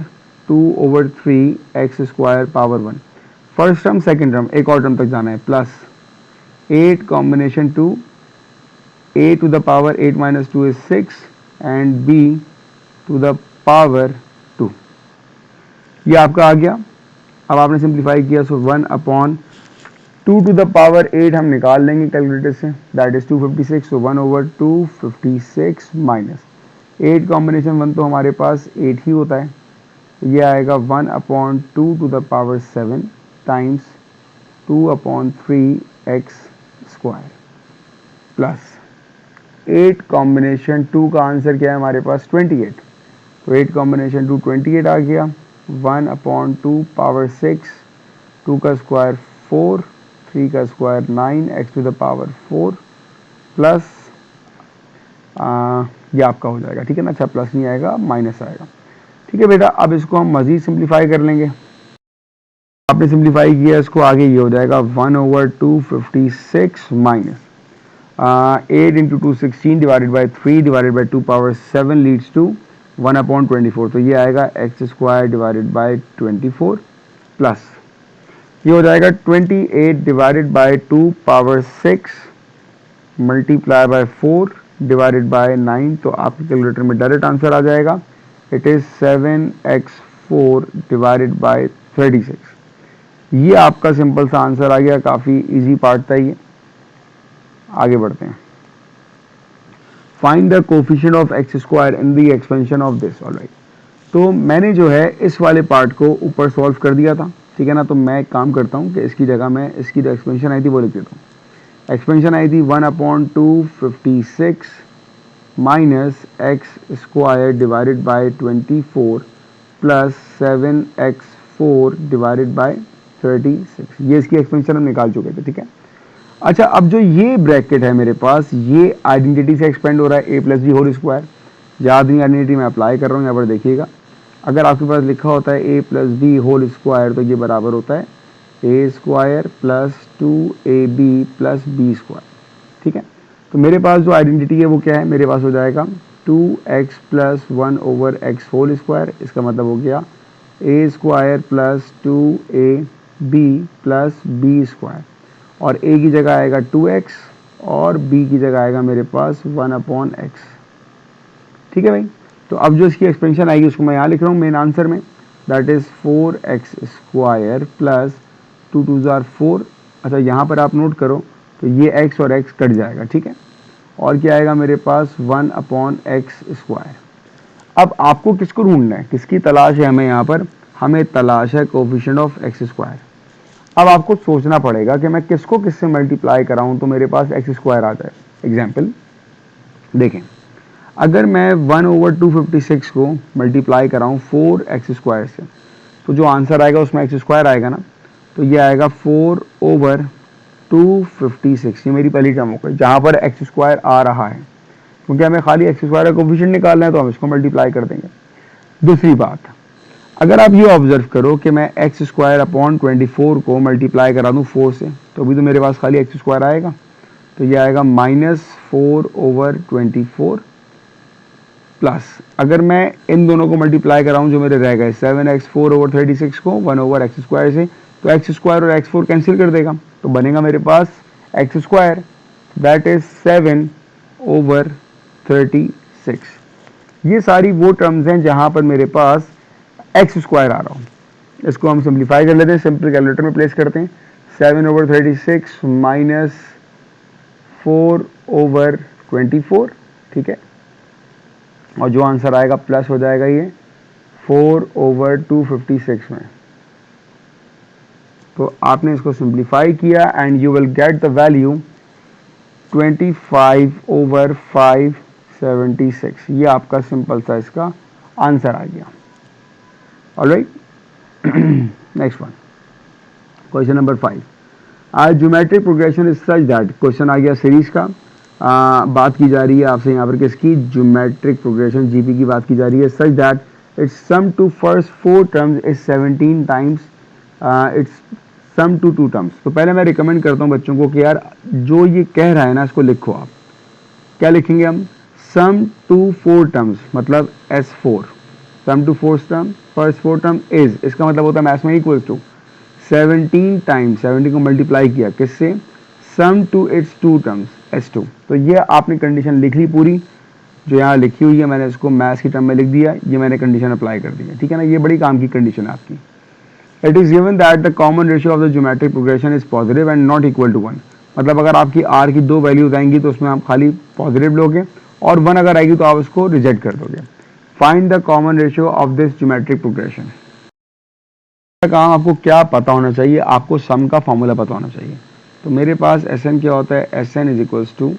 2/3 x square power 1। First term second term एक और term तक जाना है, plus 8 combination 2, a to the power 8 minus 2 is 6 and b to the power 2। ये आपका आ गया। अब आपने सिंप्लीफाई किया, सो 1/2 टू द पावर 8 हम निकाल लेंगे कैलकुलेटर से, that is 256। So 1/256 minus 8 combination 1 तो हमारे पास 8 ही होता है, ये आएगा 1/2 to the power 7 times 2/3 x square plus 8 combination 2 का आंसर क्या है हमारे पास 28। तो 8 कॉम्बिनेशन 2 28 आ गया, 1/2 पावर 6, 2 का स्क्वायर 4, 3 का square 9 X to the power 4 plus ये आपका हो जाएगा, ठीक है ना। अच्छा, प्लस नहीं आएगा, माइनस आएगा, ठीक है बेटा। अब इसको हम मज़ीद सिंप्लीफाई कर लेंगे। आपने सिंप्लीफाई किया इसको, आगे ये हो जाएगा 1/256 minus 8 into 2 16 divided by 3 divided by 2 power 7 leads to 1/24। तो ये आएगा X square divided by 24 plus ये हो जाएगा 28 divided by 2 power 6 multiply by 4 divided by 9। तो आपके कैलकुलेटर में डायरेक्ट आंसर आ जाएगा, it is 7x4 divided by 36। ये आपका सिंपल सा आंसर आ गया, काफ़ी इजी पार्ट था ये। आगे बढ़ते हैं। Find the coefficient of X square in the expansion of this. Alright, तो मैंने जो है इस वाले पार्ट को ऊपर सॉल्व कर दिया था, ठीक है ना। तो मैं एक काम करता हूँ कि इसकी जगह मैं इसकी जो एक्सपेंशन आई थी वो लिख देता हूँ। एक्सपेंशन आई थी 1/256 minus x square divided by 24 plus 7x4 divided by 36। ये इसकी एक्सपेंशन हम निकाल चुके थे, ठीक है। अच्छा, अब जो ये ब्रैकेट है मेरे पास, ये आइडेंटिटी से एक्सपेंड हो रहा है, a plus B whole square. याद नहीं, आइडेंटिटी मैं अप्लाई कर रहा हूँ, यहाँ पर देखिएगा। अगर आपके पास लिखा होता है a plus B whole square तो ये बराबर होता है a square plus 2ab plus B square, ठीक है। तो मेरे पास जो आइडेंटिटी है वो क्या है, मेरे पास हो जाएगा 2x plus 1/x whole square. इसका मतलब हो गया a square plus 2ab plus B square, और a की जगह आएगा 2x और b की जगह आएगा मेरे पास 1/x, ठीक है भाई। तो अब जो इसकी एक्सपेंशन आएगी उसको मैं यहाँ लिख रहा हूँ मेन आंसर में, that is 4x square plus 2 2 ज़ार 4। अच्छा, यहाँ पर आप नोट करो तो ये x और x कट जाएगा, ठीक है। और क्या आएगा मेरे पास 1/x स्क्वायर। अब आपको किसको ढूंढना है, किसकी तलाश है हमें यहाँ पर, हमें तलाश है कोफिशिएंट ऑफ एक्स स्क्वायर। अब आपको सोचना पड़ेगा कि मैं किसको किससे मल्टीप्लाई कराऊं तो मेरे पास एक्स स्क्वायर आ जाए। एग्जाम्पल देखें, अगर मैं 1/256 को मल्टीप्लाई कराऊँ 4x² से, तो जो आंसर आएगा उसमें x² आएगा ना, तो ये आएगा 4/256। ये मेरी पहली टर्म हो गई जहाँ पर x² आ रहा है, क्योंकि हमें खाली x² का कोफिशिएंट निकालना है तो हम इसको मल्टीप्लाई कर देंगे। दूसरी बात, अगर आप ये ऑब्जर्व करो कि मैं x² अपॉन 24 को मल्टीप्लाई करा दूँ 4 से, तो अभी तो मेरे पास खाली x² आएगा, तो ये आएगा -4/24 प्लस, अगर मैं इन दोनों को मल्टीप्लाई कराऊँ जो मेरे रह गए 7x 4/36 को 1/x² से, तो x² और x4 कैंसिल कर देगा, तो बनेगा मेरे पास x² दैट इज 7/36। ये सारी वो टर्म्स हैं जहाँ पर मेरे पास x² आ रहा हूँ। इसको हम सिंप्लीफाई कर लेते हैं, सिंपल कैलकुलेटर में प्लेस करते हैं। 7/36 माइनस 4/24, ठीक है, और जो आंसर आएगा प्लस हो जाएगा ये 4/256 में। तो आपने इसको सिंप्लीफाई किया and you will get the value 25/576। ये आपका सिंपल सा इसका आंसर आ गया। Alright, next one, question number 5। Geometric progression is such that, question आ गया सीरीज का। बात की जा रही है आपसे यहाँ पर किसकी, ज्योमेट्रिक प्रोग्रेशन जीपी की बात की जा रही है। Such that its sum to first 4 terms is 17 times its sum to 2 terms. तो पहले मैं रिकमेंड करता हूँ बच्चों को कि यार जो ये कह रहा है ना इसको लिखो। आप क्या लिखेंगे हम, सम टू 4 टर्म्स मतलब S4, sum to 4 term, first 4 term is, इसका मतलब होता है मैथ्स में इक्वल टू 17 टाइम्स, 70 को मल्टीप्लाई किया किससे, सम टू इट्स 2 टर्म्स S2। तो ये आपने कंडीशन लिख ली पूरी, जो यहाँ लिखी हुई है मैंने इसको मैथ्स की टर्म में लिख दिया, ये मैंने कंडीशन अप्लाई कर दी है, ठीक है ना। ये बड़ी काम की कंडीशन है आपकी। It is given that the common ratio of the geometric progression is positive and not equal to 1। मतलब अगर आपकी r की 2 वैल्यूज आएंगी तो उसमें आप खाली पॉजिटिव लोगे, और 1 अगर आएगी तो आप उसको रिजेक्ट कर दोगे। Find the common ratio of this geometric progression. काम आपको क्या पता होना चाहिए, आपको सम का फॉर्मूला पता होना चाहिए। तो मेरे पास Sn क्या होता है, Sn is equals to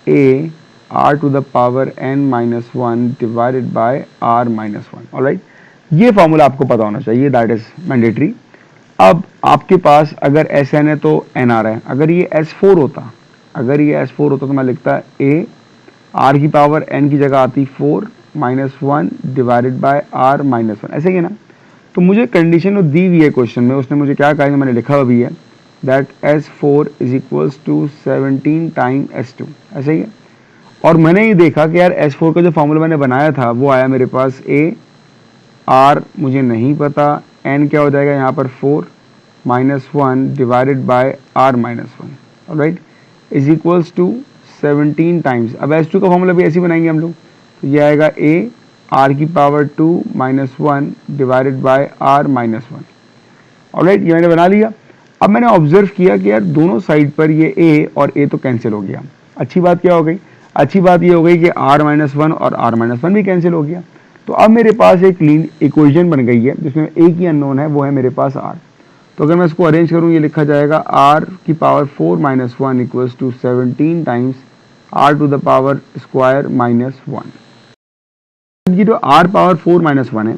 a r to the power n-1 divided by r-1। Alright, ये फॉर्मूला आपको पता होना चाहिए, दैट इज मैंडेटरी। अब आपके पास अगर Sn है तो n आ रहा है, अगर ये S4 होता, अगर ये S4 होता तो मैं लिखता a r की पावर n की जगह आती 4-1 डिवाइडेड बाय r-1, ऐसे ही है ना। तो मुझे कंडीशन दी हुई है क्वेश्चन में, उसने मुझे क्या कहा, मैंने लिखा हुआ भी है that S4 is equals to 17 time S2, ऐसे ही है। और मैंने ये देखा कि यार S4 का जो फॉर्मूला मैंने बनाया था वो आया मेरे पास a, r मुझे नहीं पता, n क्या हो जाएगा यहाँ पर 4-1 divided by r-1, alright, is equals to 17 times. अब S2 का फॉर्मूला भी ऐसे ही बनाएंगे हम लोग, तो ये आएगा a r की power 2-1 divided by r-1, alright, ये मैंने बना लिया। अब मैंने ऑब्जर्व किया कि यार दोनों साइड पर ये a और a तो कैंसिल हो गया। अच्छी बात क्या हो गई, अच्छी बात ये हो गई कि r-1 और r-1 भी कैंसिल हो गया। तो अब मेरे पास एक इक्वेशन बन गई है जिसमें एक ही अननोन है, वो है मेरे पास r। तो अगर मैं इसको अरेंज करूँ, ये लिखा जाएगा r की power 4-1 equals to 17 times r to the power square -1। ये जो r पावर 4-1 है,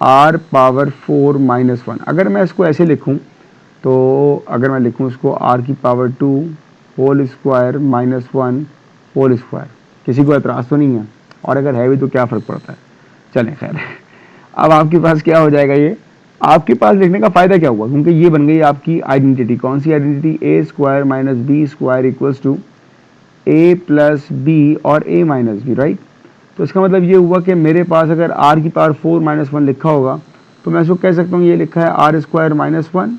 r पावर 4-1, अगर मैं इसको ऐसे लिखूं, तो अगर मैं लिखूं इसको r की power 2 whole square -1 whole square, किसी को एतराज़ तो नहीं है, और अगर है भी तो क्या फ़र्क पड़ता है, चलें खैर। अब आपके पास क्या हो जाएगा, ये आपके पास लिखने का फ़ायदा क्या हुआ, क्योंकि ये बन गई आपकी आइडेंटिटी। कौन सी identity, a square minus b square equals to a plus b और a माइनस बी, राइट। तो इसका मतलब ये हुआ कि मेरे पास अगर r की पावर 4-1 लिखा होगा तो मैं इसको कह सकता हूँ ये लिखा है r स्क्वायर -1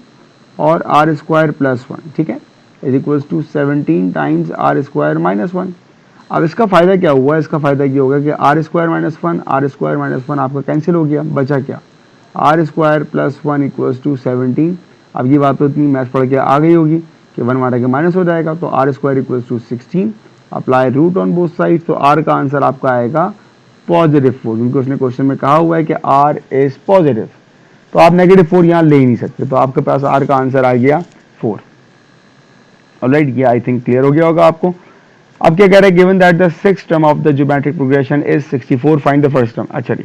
और r स्क्वायर +1, ठीक है, is equals to 17 times r square -1। अब इसका फ़ायदा क्या हुआ, इसका फ़ायदा ये होगा कि r स्क्वायर -1 r स्क्वायर -1 आपका कैंसिल हो गया, बचा क्या, r स्क्वायर +1 इक्वल्स टू 17। अब ये बात तो इतनी मैथ पढ़ के आ गई होगी कि 1 मारा के माइनस हो जाएगा, तो r square equals to 16। Apply root on both side, तो r का आंसर आपका आएगा +4, क्योंकि उसने क्वेश्चन में कहा हुआ है कि r इज पॉजिटिव, तो आप -4 यहाँ ले ही नहीं सकते, तो आपके पास r का आंसर आ गया 4। ऑलराइट, ये आई थिंक क्लियर हो गया होगा आपको। अब क्या कह रहा है, given that the six term of the geometric progression is 64, find the first term. अच्छा जी,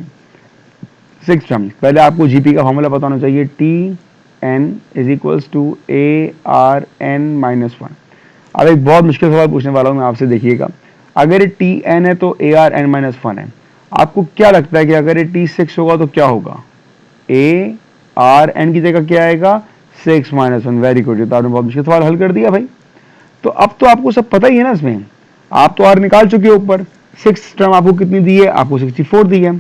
सिक्स टर्म, पहले आपको जीपी का फॉर्मूला पता होना चाहिए, T N is equals to A R N minus one. अब एक बहुत मुश्किल सवाल पूछने वाला हूँ मैं आपसे, देखिएगा। अगर ये टी एन है तो A R N minus one है। आपको क्या लगता है कि अगर ये टी सिक्स होगा तो क्या होगा? ए आर एन की जगह क्या आएगा? Six minus one. Very good, ये तो आपने बहुत मुश्किल सवाल हल कर दिया भाई। तो अब तो आपको सब पता ही है ना इसमें, आप तो आर निकाल चुके हो ऊपर। सिक्स टर्म आपको कितनी दी है? आपको 64 दी है।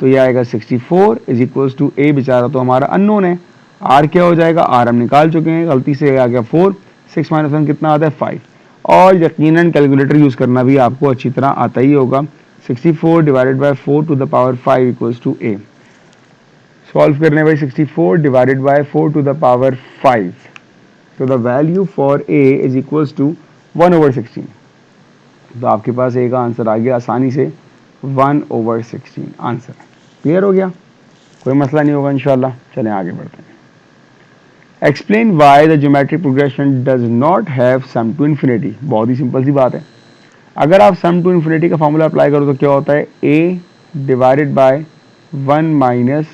तो ये आएगा 64 इज इक्वल्स टू ए, बेचारा तो हमारा अननोन है। आर क्या हो जाएगा? आर हम निकाल चुके हैं, गलती से आ गया 4। 6 माइनस वन कितना आता है? 5। और यकीनन कैलकुलेटर यूज करना भी आपको अच्छी तरह आता ही होगा। 64 divided by 4 to the power 5 equals to A. Solve करने भाई, 64 divided by 4 to the power 5, तो the value for A is equals to 1/16। तो आपके पास ए का आंसर आ गया आसानी से 1/16 आंसर। क्लियर हो गया, कोई मसला नहीं होगा इंशाल्लाह। चलें आगे बढ़ते हैं। Explain why the geometric progression does not have sum to infinity. बहुत ही सिंपल सी बात है, अगर आप सम टू इन्फिनिटी का फॉर्मूला अप्लाई करो तो क्या होता है? A divided by 1 minus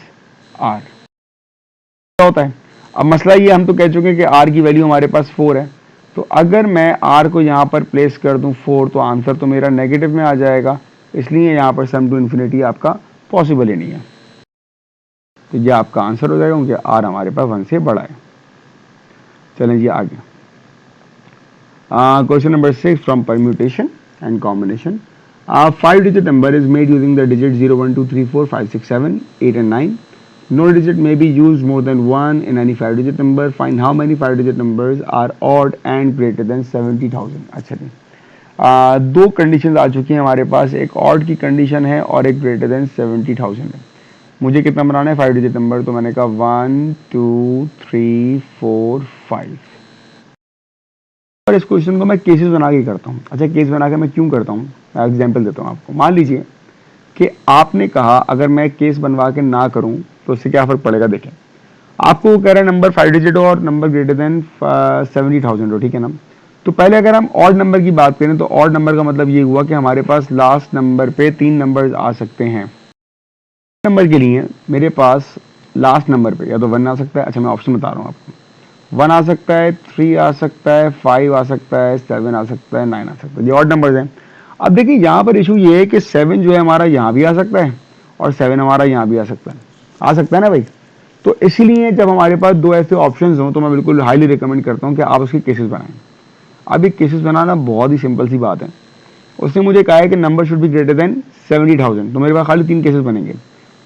r क्या होता है? अब मसला ये, हम तो कह चुके हैं कि आर की वैल्यू हमारे पास 4 है, तो अगर मैं आर को यहाँ पर प्लेस कर दूँ 4, तो आंसर तो मेरा नेगेटिव में आ जाएगा, इसलिए यहाँ पर सम टू इन्फिनिटी आपका पॉसिबल ही नहीं है। तो ये आपका आंसर हो जाएगा, क्योंकि आर हमारे पास 1 से बड़ा है। चलें जी आगे। Question number 6 from permutation and combination. 5 digit number is made using the digit 0, 1, 2, 3, 4, 5, 6, 7, 8 and 9. No digit may be used more than one in any 5 digit number. Find how many 5 digit numbers are odd and greater than 70,000. अच्छा जी, दो condition आ चुकी हैं हमारे पास, एक odd की condition है और एक ग्रेटर देन 70,000 है। मुझे कितना बनाना है? 5 डिजिट नंबर। तो मैंने कहा 1 2 3 4 5। और इस क्वेश्चन को मैं केसेस बना के करता हूँ। अच्छा, केस बना के मैं क्यों करता हूँ? एग्जाम्पल देता हूँ आपको। मान लीजिए कि आपने कहा अगर मैं केस बनवा के ना करूँ तो उससे क्या फर्क पड़ेगा। देखें, आपको कह रहा है नंबर 5 डिजिट हो और नंबर ग्रेटर देन 70,000 हो, ठीक है ना। तो पहले अगर हम ऑड नंबर की बात करें तो ऑड नंबर का मतलब ये हुआ कि हमारे पास लास्ट नंबर पे 3 नंबर आ सकते हैं। नंबर के लिए मेरे पास लास्ट नंबर पे या तो 1 आ सकता है, अच्छा मैं ऑप्शन बता रहा हूँ आपको, 1 आ सकता है, 3 आ सकता है, 5 आ सकता है, 7 आ सकता है, 9 आ सकता है। ये ऑड नंबर्स हैं। अब देखिए यहाँ पर इशू ये है कि 7 जो है हमारा यहाँ भी आ सकता है और 7 हमारा यहाँ भी आ सकता है ना भाई। तो इसीलिए जब हमारे पास दो ऐसे ऑप्शंस हों तो मैं बिल्कुल हाईली रिकमेंड करता हूँ कि आप उसके केसेस बनाएं। अब ये केसेस बनाना बहुत ही सिंपल सी बात है। उसने मुझे कहा है कि number should be greater then 70,000, तो मेरे पास खाली 3 केसेस बनेंगे।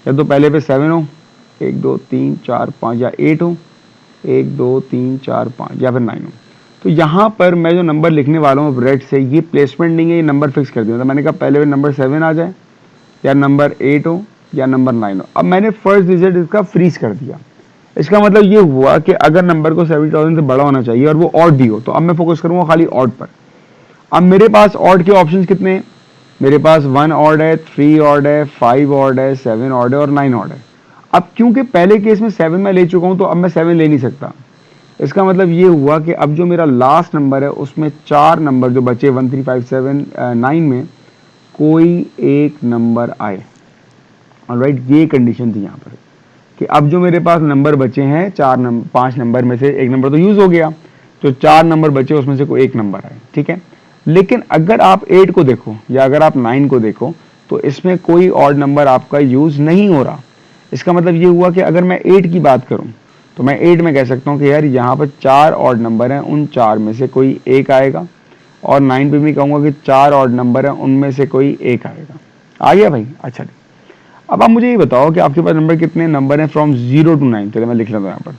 या तो पहले पे 7 हो, 1 2 3 4 5, या 8 हो, 1 2 3 4 5, या फिर 9 हो। तो यहाँ पर मैं जो नंबर लिखने वाला हूँ रेड से, ये प्लेसमेंट नहीं है, ये नंबर फिक्स कर दिया। तो मैंने कहा पहले नंबर 7 आ जाए, या नंबर 8 हो, या नंबर 9 हो। अब मैंने फर्स्ट डिजिट इसका फ्रीज कर दिया। इसका मतलब ये हुआ कि अगर नंबर को 70,000 से बड़ा होना चाहिए और वो ऑड भी हो, तो अब मैं फोकस करूंगा खाली ऑड पर। अब मेरे पास ऑड के ऑप्शंस कितने हैं? मेरे पास 1 ऑड है, 3 ऑड है, 5 ऑड है, 7 ऑड है और 9 ऑड है। अब क्योंकि पहले केस में 7 मैं ले चुका हूं, तो अब मैं 7 ले नहीं सकता। इसका मतलब ये हुआ कि अब जो मेरा लास्ट नंबर है उसमें 4 नंबर जो बचे 1 3 5 7 9 में कोई एक नंबर आए। ऑलराइट, ये कंडीशन थी यहाँ पर कि अब जो मेरे पास नंबर बचे हैं 5 नंबर में से एक नंबर तो यूज हो गया, तो 4 नंबर बचे उसमें से कोई एक नंबर आए, ठीक है। लेकिन अगर आप 8 को देखो या अगर आप 9 को देखो तो इसमें कोई ऑड नंबर आपका यूज नहीं हो रहा। इसका मतलब ये हुआ कि अगर मैं 8 की बात करूं तो मैं 8 में कह सकता हूं कि यार यहाँ पर 4 ऑड नंबर हैं, उन 4 में से कोई एक आएगा। और 9 पे भी कहूंगा कि 4 ऑड नंबर हैं, उनमें से कोई एक आएगा। आ गया भाई? अच्छा, अब आप मुझे ये बताओ कि आपके पास नंबर कितने नंबर हैं फ्रॉम 0 to 9। चलिए मैं लिख लेता हूँ यहाँ पर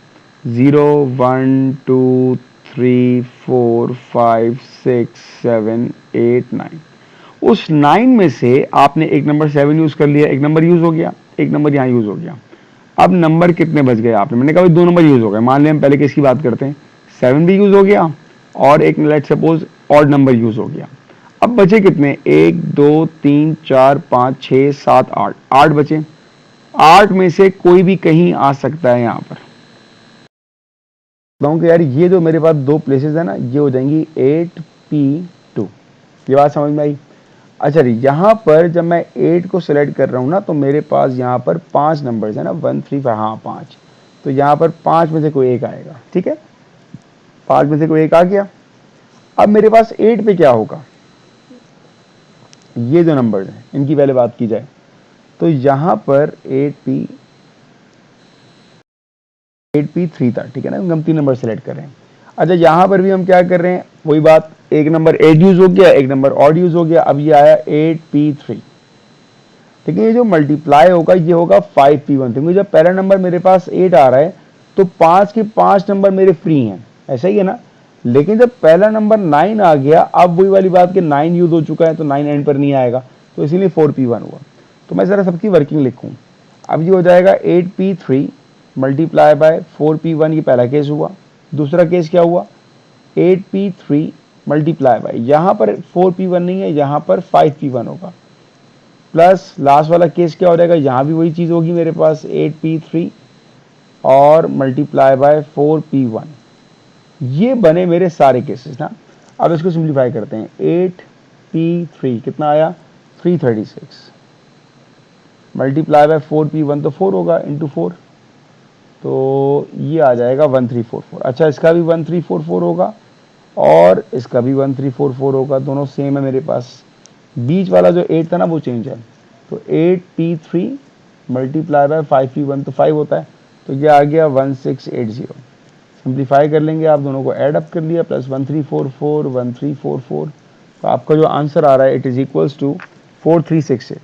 0 1 2 3 4 5 6 7 8 9। उस 9 में से आपने एक नंबर 7 यूज कर लिया, एक नंबर यूज हो गया, एक नंबर यहाँ यूज हो गया। अब नंबर कितने बच गए आपने? मैंने कहा 2 नंबर यूज हो गए। मान लिया हम पहले किसकी बात करते हैं, 7 भी यूज हो गया और एक let suppose odd number use हो गया। अब बचे कितने? 1 2 3 4 5 6 7 8, 8 बचे। 8 में से कोई भी कहीं आ सकता है। यहाँ पर बताऊं कि यार ये जो मेरे पास दो प्लेसेस है ना, ये हो जाएंगी 8 P 2। ये बात समझ में आई? अच्छा जी, यहाँ पर जब मैं 8 को सिलेक्ट कर रहा हूँ ना, तो मेरे पास यहाँ पर 5 नंबर्स है ना, 1 3 5, हाँ 5। तो यहाँ पर 5 में से कोई एक आएगा, ठीक है, 5 में से कोई एक आ गया। अब मेरे पास 8 पे क्या होगा, ये जो नंबर्स हैं इनकी पहले बात की जाए, तो यहाँ पर 8p 3 था, ठीक है ना, हम 3 नंबर सेलेक्ट कर रहे हैं। अच्छा, यहाँ पर भी हम क्या कर रहे हैं, वही बात, एक नंबर 8 यूज हो गया, एक नंबर ऑड यूज हो गया, अब ये आया 8p3। लेकिन ये जो मल्टीप्लाई होगा ये होगा 5p1, क्योंकि जब पहला नंबर मेरे पास 8 आ रहा है तो 5 के 5 नंबर मेरे फ्री हैं, ऐसा ही है ना। लेकिन जब पहला नंबर 9 आ गया, अब वही वाली बात कि 9 यूज हो चुका है तो 9 एंड पर नहीं आएगा, तो इसीलिए 4p1 हुआ। तो मैं ज़रा सबकी वर्किंग लिखूँ। अब ये हो जाएगा 8p3 मल्टीप्लाई बाय 4p1, ये पहला केस हुआ। दूसरा केस क्या हुआ, 8p3 मल्टीप्लाई बाय, यहाँ पर 4p1 नहीं है, यहाँ पर 5p1 होगा, प्लस लास्ट वाला केस क्या हो जाएगा, यहाँ भी वही चीज़ होगी मेरे पास 8p3 और मल्टीप्लाई बाय 4p1। ये बने मेरे सारे केसेस ना। अब इसको सिंप्लीफाई करते हैं, 8p3 कितना आया, 336 मल्टीप्लाई बाय 4p1, तो 4 होगा, इंटू 4, तो ये आ जाएगा 1344। अच्छा, इसका भी 1344 होगा और इसका भी 1344 होगा, दोनों सेम है मेरे पास। बीच वाला जो 8 था ना वो चेंज है, तो 8p3 मल्टीप्लाई बाय 5p1, तो 5 होता है, तो ये आ गया 1680। सिंप्लीफाई कर लेंगे, आप दोनों को ऐड अप कर लिया, प्लस 1344 1344, तो आपका जो आंसर आ रहा है इट इज इक्वल्स टू 4368।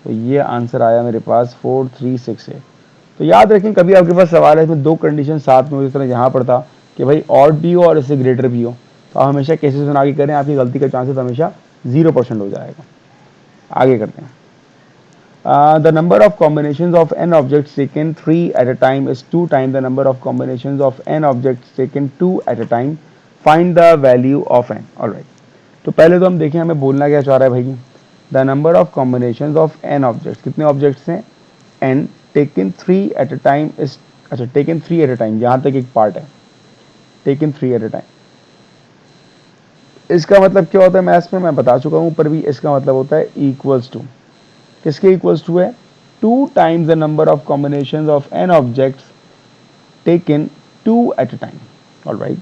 तो ये आंसर आया मेरे पास 4368। तो याद रखें, कभी आपके पास सवाल है इसमें दो कंडीशन साथ में हो, जिस तरह यहाँ पर था कि भाई ऑड भी हो और इससे ग्रेटर भी हो, तो आप हमेशा केसेस में आगे करें, आपकी गलती का चांसेस हमेशा 0% हो जाएगा। आगे करते हैं। The number of combinations of n objects taken 3 at a time is 2 times the number of combinations of n objects taken 2 at a time. Find the value of n. Alright. तो पहले तो हम देखें हमें बोलना क्या चाह रहा है भाई। The number of combinations of n objects, कितने objects हैं, n, taken 3 at a time is, अच्छा taken 3 at a time, यहाँ तक एक पार्ट है, taken 3 at a time। इसका मतलब क्या होता है मैथ्स में, मैं बता चुका हूँ ऊपर भी, इसका मतलब होता है इक्वल्स टू, किसके इक्वल्स टू है, 2 times the number of combinations of n objects taken 2 at a time. Alright.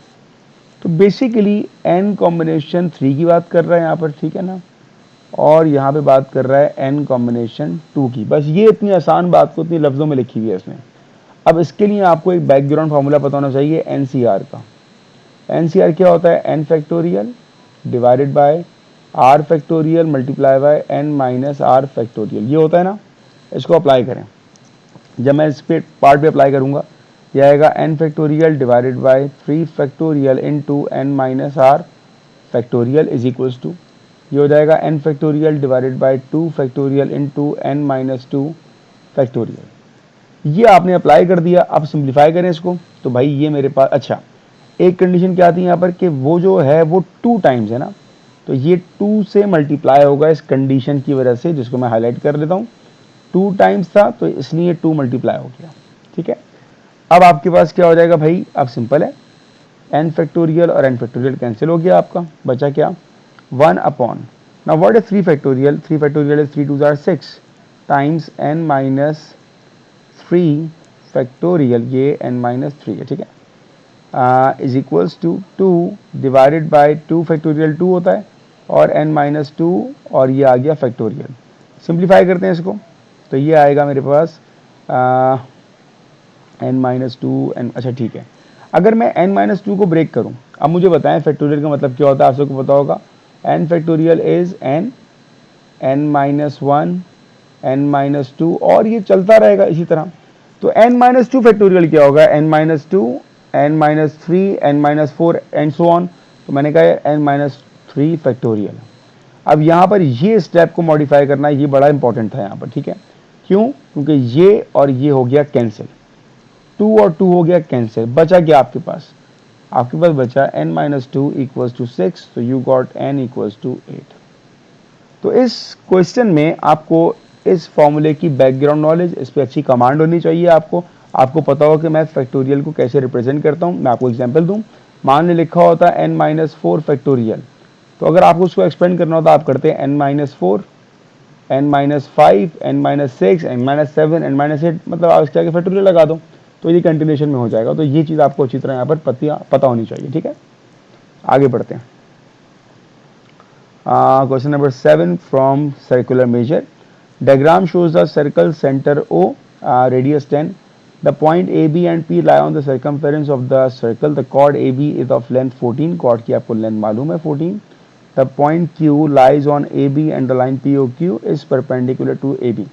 तो बेसिकली n कॉम्बिनेशन 3 की बात कर रहा है यहाँ पर, ठीक है ना, और यहाँ पे बात कर रहा है n कॉम्बिनेशन 2 की। बस ये इतनी आसान बात को इतनी लफ्ज़ों में लिखी हुई है इसमें। अब इसके लिए आपको एक बैकग्राउंड फार्मूला पता होना चाहिए NCR का। NCR क्या होता है, n factorial divided bye r factorial multiply by n minus r factorial, ये होता है ना। इसको अप्लाई करें, जब मैं इस पे पार्ट पे अप्लाई करूंगा, ये आएगा n factorial divided by 3 factorial into n minus r factorial is equals to, ये हो जाएगा n factorial divided by 2 factorial into n minus 2 factorial. ये आपने अप्लाई कर दिया। अब सिंप्लीफाई करें इसको, तो भाई ये मेरे पास, अच्छा एक कंडीशन क्या आती है यहाँ पर कि वो जो है वो 2 टाइम्स है ना, तो ये 2 से मल्टीप्लाई होगा इस कंडीशन की वजह से, जिसको मैं हाईलाइट कर देता हूँ। 2 टाइम्स था तो इसलिए 2 मल्टीप्लाई हो गया, ठीक है। अब आपके पास क्या हो जाएगा भाई, अब सिंपल है, n फैक्टोरियल और n फैक्टोरियल कैंसिल हो गया, आपका बचा क्या, 1 upon, now what is 3 factorial, 3 factorial is 3 2 or 6 times n minus 3 factorial, ये n माइनस 3 है, ठीक है, is equals to 2 divided by 2 factorial 2 होता है और n माइनस 2, और ये आ गया फैक्टोरियल। सिंप्लीफाई करते हैं इसको, तो ये आएगा मेरे पास n माइनस 2 n, अच्छा ठीक है। अगर मैं n माइनस 2 को ब्रेक करूं, अब मुझे बताएं फैक्टोरियल का मतलब क्या होता है, आप सबको पता होगा, n factorial is n minus 1 n minus 2, और ये चलता रहेगा इसी तरह। तो n माइनस 2 फैक्टोरियल क्या होगा, n minus 2 n minus 3 n minus 4 and so on. तो मैंने कहा n माइनस 3 फैक्टोरियल। अब यहाँ पर ये स्टेप को मॉडिफाई करना, ये बड़ा इंपॉर्टेंट था यहाँ पर, ठीक है। क्यों, क्योंकि ये और ये हो गया कैंसिल, 2 और 2 हो गया कैंसिल, बचा क्या आपके पास, आपके पास बचा n माइनस 2 इक्वल्स टू 6, तो you got n equals to 8। तो इस क्वेश्चन में आपको इस फॉर्मूले की बैकग्राउंड नॉलेज, इस पर अच्छी कमांड होनी चाहिए आपको पता हो कि मैं फैक्टोरियल को कैसे रिप्रेजेंट करता हूँ। मैं आपको एग्जांपल दूं, मान ले लिखा होता है n माइनस 4 फैक्टोरियल, तो अगर आपको उसको एक्सपेंड करना हो तो आप करते हैं n-4, n-5, n-6, n-7, n-8, मतलब आप इसके आगे फैक्टोरियल लगा दो तो ये कंटिन्यूशन में हो जाएगा। तो ये चीज़ आपको अच्छी तरह यहाँ पर पता होनी चाहिए, ठीक है। आगे बढ़ते हैं। Question number 7 from circular measure. Diagram shows the circle center O, radius 10. The point AB and P lie on the circumference of the circle. The chord AB is of length 14. Chord की आपको length मालूम है 14. The point Q lies on AB and the line POQ is perpendicular to AB.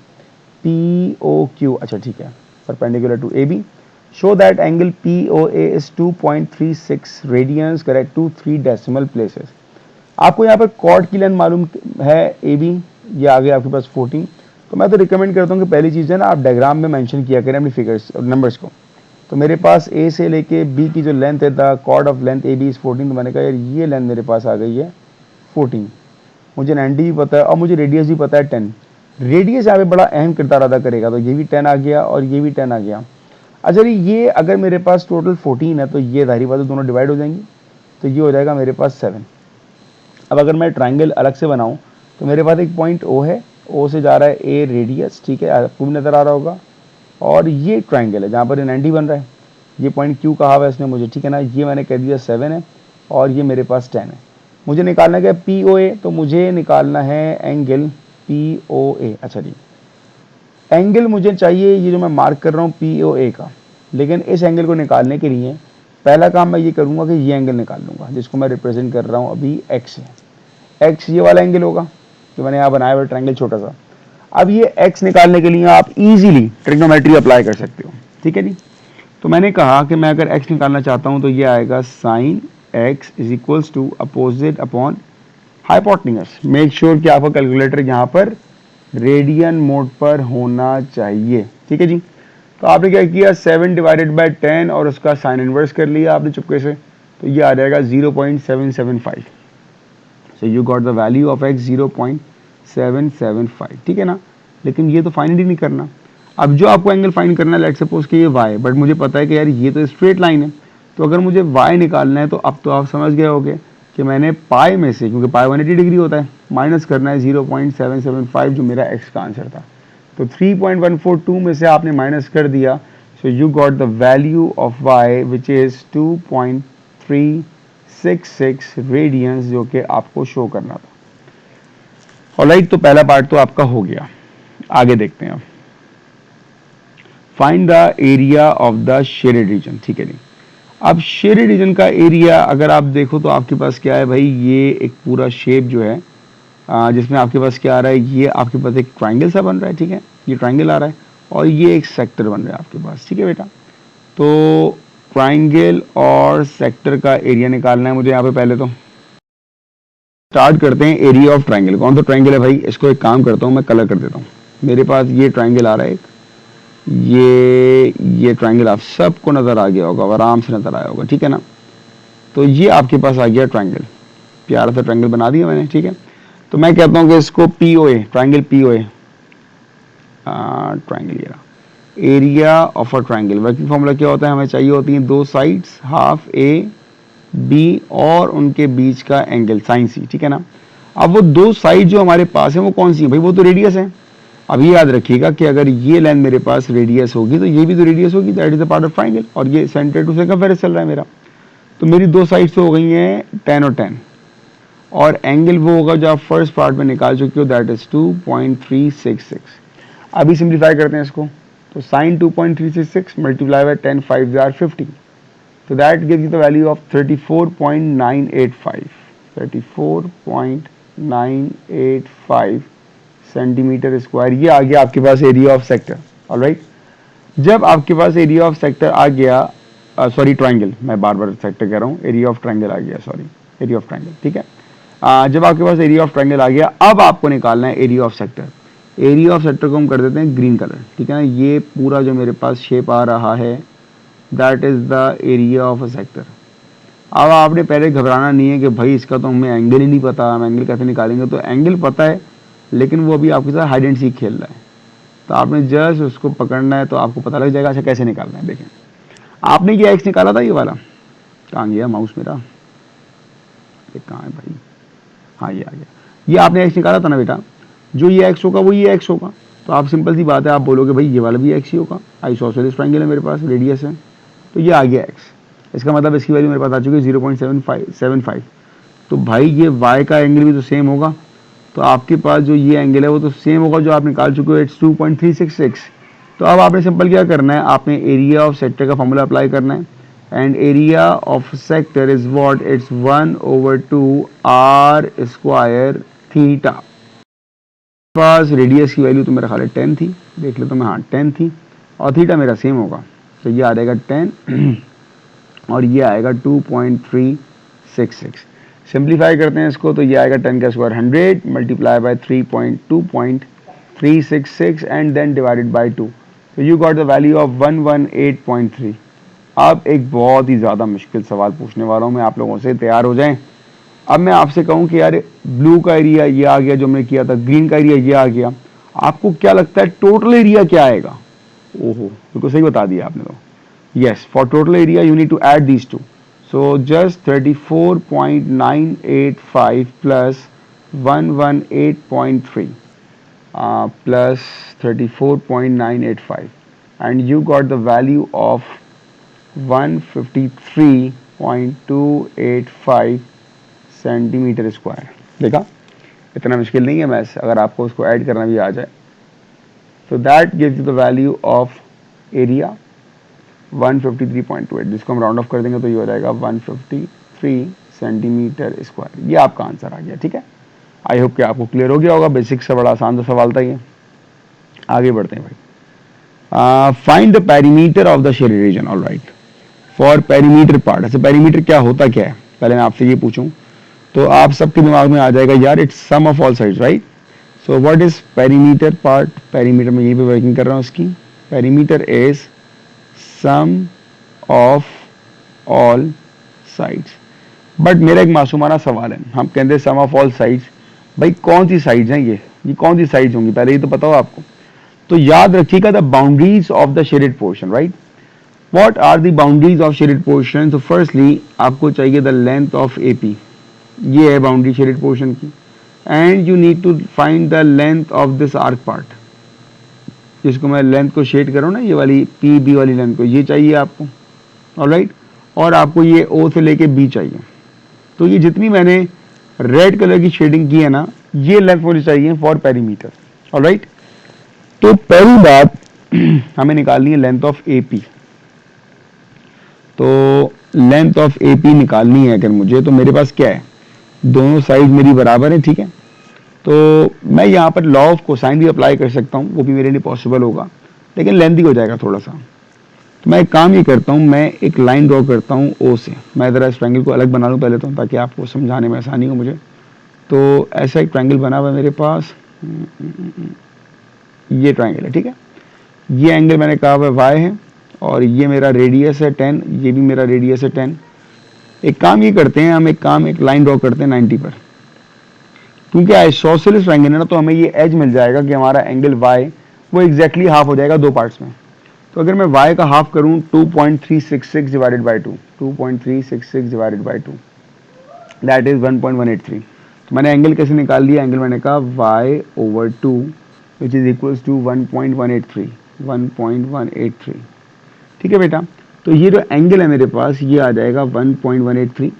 POQ, अच्छा ठीक है, perpendicular to AB. Show that angle POA is 2.36 radians. Correct to 3 decimal places. आपको यहाँ पर कॉर्ड की लेंथ मालूम है ए बी, ये आ गया आपके पास 14। तो मैं तो रिकमेंड करता हूँ कि पहली चीज़ है ना, आप डायग्राम में मेंशन किया करें अपनी फिगर्स और नंबर्स को। तो मेरे पास ए से लेके बी की जो लेंथ है, the chord of length A B is 14, तो मैंने कहा यार ये लेंथ मेरे पास आ गई है 14। मुझे 90 भी पता है और मुझे रेडियस भी पता है 10। रेडियस यहाँ पे बड़ा अहम किरदार अदा करेगा, तो ये भी 10 आ गया और ये भी 10 आ गया। अच्छा जी, ये अगर मेरे पास टोटल 14 है तो ये धारी बात दोनों डिवाइड हो जाएंगी, तो ये हो जाएगा मेरे पास 7। अब अगर मैं ट्राइंगल अलग से बनाऊं तो मेरे पास एक पॉइंट ओ है, ओ से जा रहा है ए रेडियस, ठीक है, आपको भी नज़र आ रहा होगा। और ये ट्राइंगल है जहाँ पर 90 बन रहा है, ये पॉइंट क्यू कहा हुआ है इसने मुझे, ठीक है ना। ये मैंने कह दिया 7 है और ये मेरे पास 10 है। मुझे निकालना क्या है पी ओ ए, तो मुझे निकालना है एंगल पी ओ ए। अच्छा जी, एंगल मुझे चाहिए ये जो मैं मार्क कर रहा हूँ पी ओ ए का, लेकिन इस एंगल को निकालने के लिए पहला काम मैं ये करूँगा कि ये एंगल निकाल लूँगा जिसको मैं रिप्रेजेंट कर रहा हूँ अभी एक्स है। एक्स ये वाला एंगल होगा जो मैंने यहाँ बनाया हुआ ट्रायंगल छोटा सा। अब ये एक्स निकालने के लिए आप इजीली ट्रिग्नोमेट्री अप्लाई कर सकते हो, ठीक है जी। तो मैंने कहा कि मैं अगर एक्स निकालना चाहता हूँ तो ये आएगा sine x is equals to opposite upon hypotenuse. Make sure कि आपका कैलकुलेटर यहाँ पर रेडियन मोड पर होना चाहिए, ठीक है जी। तो आपने क्या किया 7 डिवाइडेड बाय 10 और उसका साइन इनवर्स कर लिया आपने चुपके से, तो ये आ जाएगा 0.775। सो you got the value of x 0.775, ठीक है ना। लेकिन ये तो फाइंड ही नहीं करना। अब जो आपको एंगल फाइंड करना है, लेट्स सपोज कि ये y, बट मुझे पता है कि यार ये तो स्ट्रेट लाइन है, तो अगर मुझे y निकालना है तो अब तो आप समझ गए होगे कि मैंने पाई में से, क्योंकि पाई 180 डिग्री होता है, माइनस करना है 0.775 जो मेरा x का आंसर था। तो 3.142 में से आपने माइनस कर दिया, so you got the value of y which is 2.366 radians, जो कि आपको शो करना था। ऑलराइट, तो पहला पार्ट तो आपका हो गया। आगे देखते हैं अब। Find the area of the shaded region, ठीक है जी। अब शेडेड रीजन का एरिया अगर आप देखो तो आपके पास क्या है भाई, ये एक पूरा शेप जो है जिसमें आपके पास क्या आ रहा है, ये आपके पास एक ट्राइंगल सा बन रहा है, ठीक है, ये ट्राइंगल आ रहा है और ये एक सेक्टर बन रहा है आपके पास, ठीक है बेटा। तो ट्राइंगल और सेक्टर का एरिया निकालना है मुझे यहाँ पे। पहले तो स्टार्ट करते हैं एरिया ऑफ ट्राइंगल। कौन सा ट्राइंगल है भाई, इसको एक काम करता हूँ मैं कलर कर देता हूँ। मेरे पास ये ट्राइंगल आ रहा है एक, ये ट्राइंगल आप सबको नज़र आ गया होगा, आराम से नज़र आया होगा, ठीक है ना। तो ये आपके पास आ गया ट्राइंगल, प्यारा सा ट्राइंगल बना दिया मैंने, ठीक है। तो मैं कहता हूँ कि इसको पी ओ ए, ट्राइंगल पी ओ ए, ट्राइंगल ये रहा। Area of a triangle, working formula क्या होता है, हमें चाहिए होती हैं दो साइड्स, हाफ ए बी और उनके बीच का एंगल साइन सी, ठीक है ना। अब वो दो साइड जो हमारे पास है वो कौन सी है भाई, वो तो रेडियस है। अब ये याद रखिएगा कि अगर ये लाइन मेरे पास रेडियस होगी तो ये भी तो रेडियस होगी, that is the part of triangle, और ये सेंटर टू सर्कमफेरेंस चल रहा है मेरा। तो मेरी दो साइड से हो गई हैं 10 और 10, और एंगल वो होगा जो आप फर्स्ट पार्ट में निकाल चुके हो, दैट इज 2.366। अभी सिंप्लीफाई करते हैं इसको, तो साइन 2.366 मल्टीप्लाई बाय 10 5 आर 50, तो that gives you the value of 34.985, 34.985 centimetre square. ये आ गया आपके पास एरिया ऑफ सेक्टर। ऑलराइट, जब आपके पास एरिया ऑफ सेक्टर आ गया, सॉरी ट्राइंगल, मैं बार बार सेक्टर कह रहा हूँ, एरिया ऑफ ट्राइंगल आ गया, सॉरी एरिया ऑफ ट्राइंगल, ठीक है। जब आपके पास एरिया ऑफ ट्राइंगल आ गया, अब आपको निकालना है area of sector. Area of sector को हम कर देते हैं ग्रीन कलर, ठीक है ना। ये पूरा जो मेरे पास शेप आ रहा है, that is the area of a sector. अब आपने पहले घबराना नहीं है कि भाई इसका तो हमें एंगल ही नहीं पता, हम एंगल कैसे निकालेंगे। तो एंगल पता है, लेकिन वो अभी आपके साथ हाइड एंड सीक खेल रहा है, तो आपने जस्ट उसको पकड़ना है तो आपको पता लग जाएगा अच्छा कैसे निकालना है। देखें, आपने ये एक्स निकाला था, ये वाला कहाँ गया माउस मेरा, ये कहाँ है भाई, हाँ ये आ गया, ये आपने एक्स निकाला था ना बेटा, जो ये एक्स होगा वो ये एक्स होगा, तो आप सिंपल सी बात है आप बोलोगे भाई ये वाला भी एक्स ही होगा, आइसोसेलेस ट्रायंगल है मेरे पास, रेडियस है, तो ये आ गया एक्स। इसका मतलब इसकी वैल्यू मेरे पास आ चुकी है 0.75। तो भाई ये वाई का एंगल भी तो सेम होगा, तो आपके पास जो ये एंगल है वो तो सेम होगा जो आप निकाल चुके हो, इट्स 2.366। तो अब आपने सिंपल क्या करना है, आपने एरिया ऑफ सेक्टर का फॉर्मूला अप्लाई करना है, and area of sector is what, it's 1/2 r square theta. पास रेडियस की वैल्यू तो मेरा ख्याल है 10 थी, देख लेता मैं, हाँ 10 थी, और थीटा मेरा सेम होगा, तो ये आ जाएगा 10 और ये आएगा 2.366। सिंप्लीफाई करते हैं इसको, तो ये आएगा 10 का square 100 multiply by 3.2.366 and then divided by 2, तो you got the value of 118.3। अब एक बहुत ही ज़्यादा मुश्किल सवाल पूछने वाला हूँ मैं आप लोगों से, तैयार हो जाएं। अब मैं आपसे कहूँ कि यार ब्लू का एरिया ये आ गया जो हमने किया था, ग्रीन का एरिया ये आ गया, आपको क्या लगता है टोटल एरिया क्या आएगा? ओहो, बिल्कुल सही बता दिया आपने तो। Yes, for total area you need to add these two. So just 34.985 plus 118.3 plus 34.985, and you got the value of 153.285 centimetre square. देखा, इतना मुश्किल नहीं है मैथ्स, अगर आपको उसको ऐड करना भी आ जाए। So that gives you the value of area 153.28, जिसको हम राउंड ऑफ कर देंगे तो ये हो जाएगा 153 सेंटीमीटर स्क्वायर। ये आपका आंसर आ गया, ठीक है। आई होप कि आपको क्लियर हो गया होगा, बेसिक से बड़ा आसान सा सवाल था ये। आगे बढ़ते हैं भाई। Find the perimeter of the shaded region. Alright, for perimeter part, ऐसे पेरीमीटर क्या होता क्या है, पहले मैं आपसे ये पूछूं तो आप सबके दिमाग में आ जाएगा यार it's sum of all sides, right. So what is perimeter part? Perimeter में यहीं पे वर्किंग कर रहा हूँ इसकी। Perimeter is sum of all sides. But मेरा एक मासूमाना सवाल है, हम कहते हैं सम ऑफ ऑल साइड्स, भाई कौन सी साइड्स हैं ये कौन सी साइड्स होंगी, पहले ये तो पता हो आपको। तो याद रखिएगा the boundaries of the shaded portion, right. What are the boundaries of shaded portion? तो फर्स्टली आपको चाहिए द लेंथ ऑफ एपी, ये है बाउंड्री शेडेड पोर्शन की, and you need to find the length of this arc part, जिसको मैं length को shade करूँ ना, ये वाली पी बी वाली लेंथ को, ये चाहिए आपको, ऑलराइट। और आपको ये ओ से लेके बी चाहिए। तो ये जितनी मैंने रेड कलर की शेडिंग की है ना, ये लेंथ मुझे चाहिए फॉर पेरीमीटर, ऑलराइट। तो पहली बात हमें निकालनी है लेंथ ऑफ एपी। तो लेंथ ऑफ एपी निकालनी है अगर मुझे, तो मेरे पास क्या है, दोनों साइड मेरी बराबर है, ठीक है। तो मैं यहाँ पर लॉ ऑफ कोसाइन भी अप्लाई कर सकता हूँ, वो भी मेरे लिए पॉसिबल होगा, लेकिन लेंथी हो जाएगा थोड़ा सा। तो मैं एक काम ये करता हूँ, मैं एक लाइन ड्रॉ करता हूँ ओ से। मैं ज़रा इस ट्रायंगल को अलग बना लूँ पहले तो, ताकि आपको समझाने में आसानी हो मुझे। तो ऐसा एक ट्रायंगल बना हुआ है मेरे पास, ये ट्रायंगल है, ठीक है। ये एंगल मैंने कहा हुआ वाई है, और ये मेरा रेडियस है 10, ये भी मेरा रेडियस है 10। एक काम ये करते हैं, हम एक लाइन ड्रॉ करते हैं 90 पर, क्योंकि आइसोसेलेस ट्रायंगल है ना, तो हमें ये एज मिल जाएगा कि हमारा एंगल वाई वो एग्जैक्टली हाफ हो जाएगा दो पार्ट्स में। तो अगर मैं y का हाफ करूं 2.366 divided by 2, 2.366 divided by 2, that is 1.183। तो मैंने एंगल कैसे निकाल लिया, एंगल मैंने कहा y/2 which is equals to 1.183, 1.183, ठीक है बेटा। तो ये जो एंगल है मेरे पास ये आ जाएगा 1.183,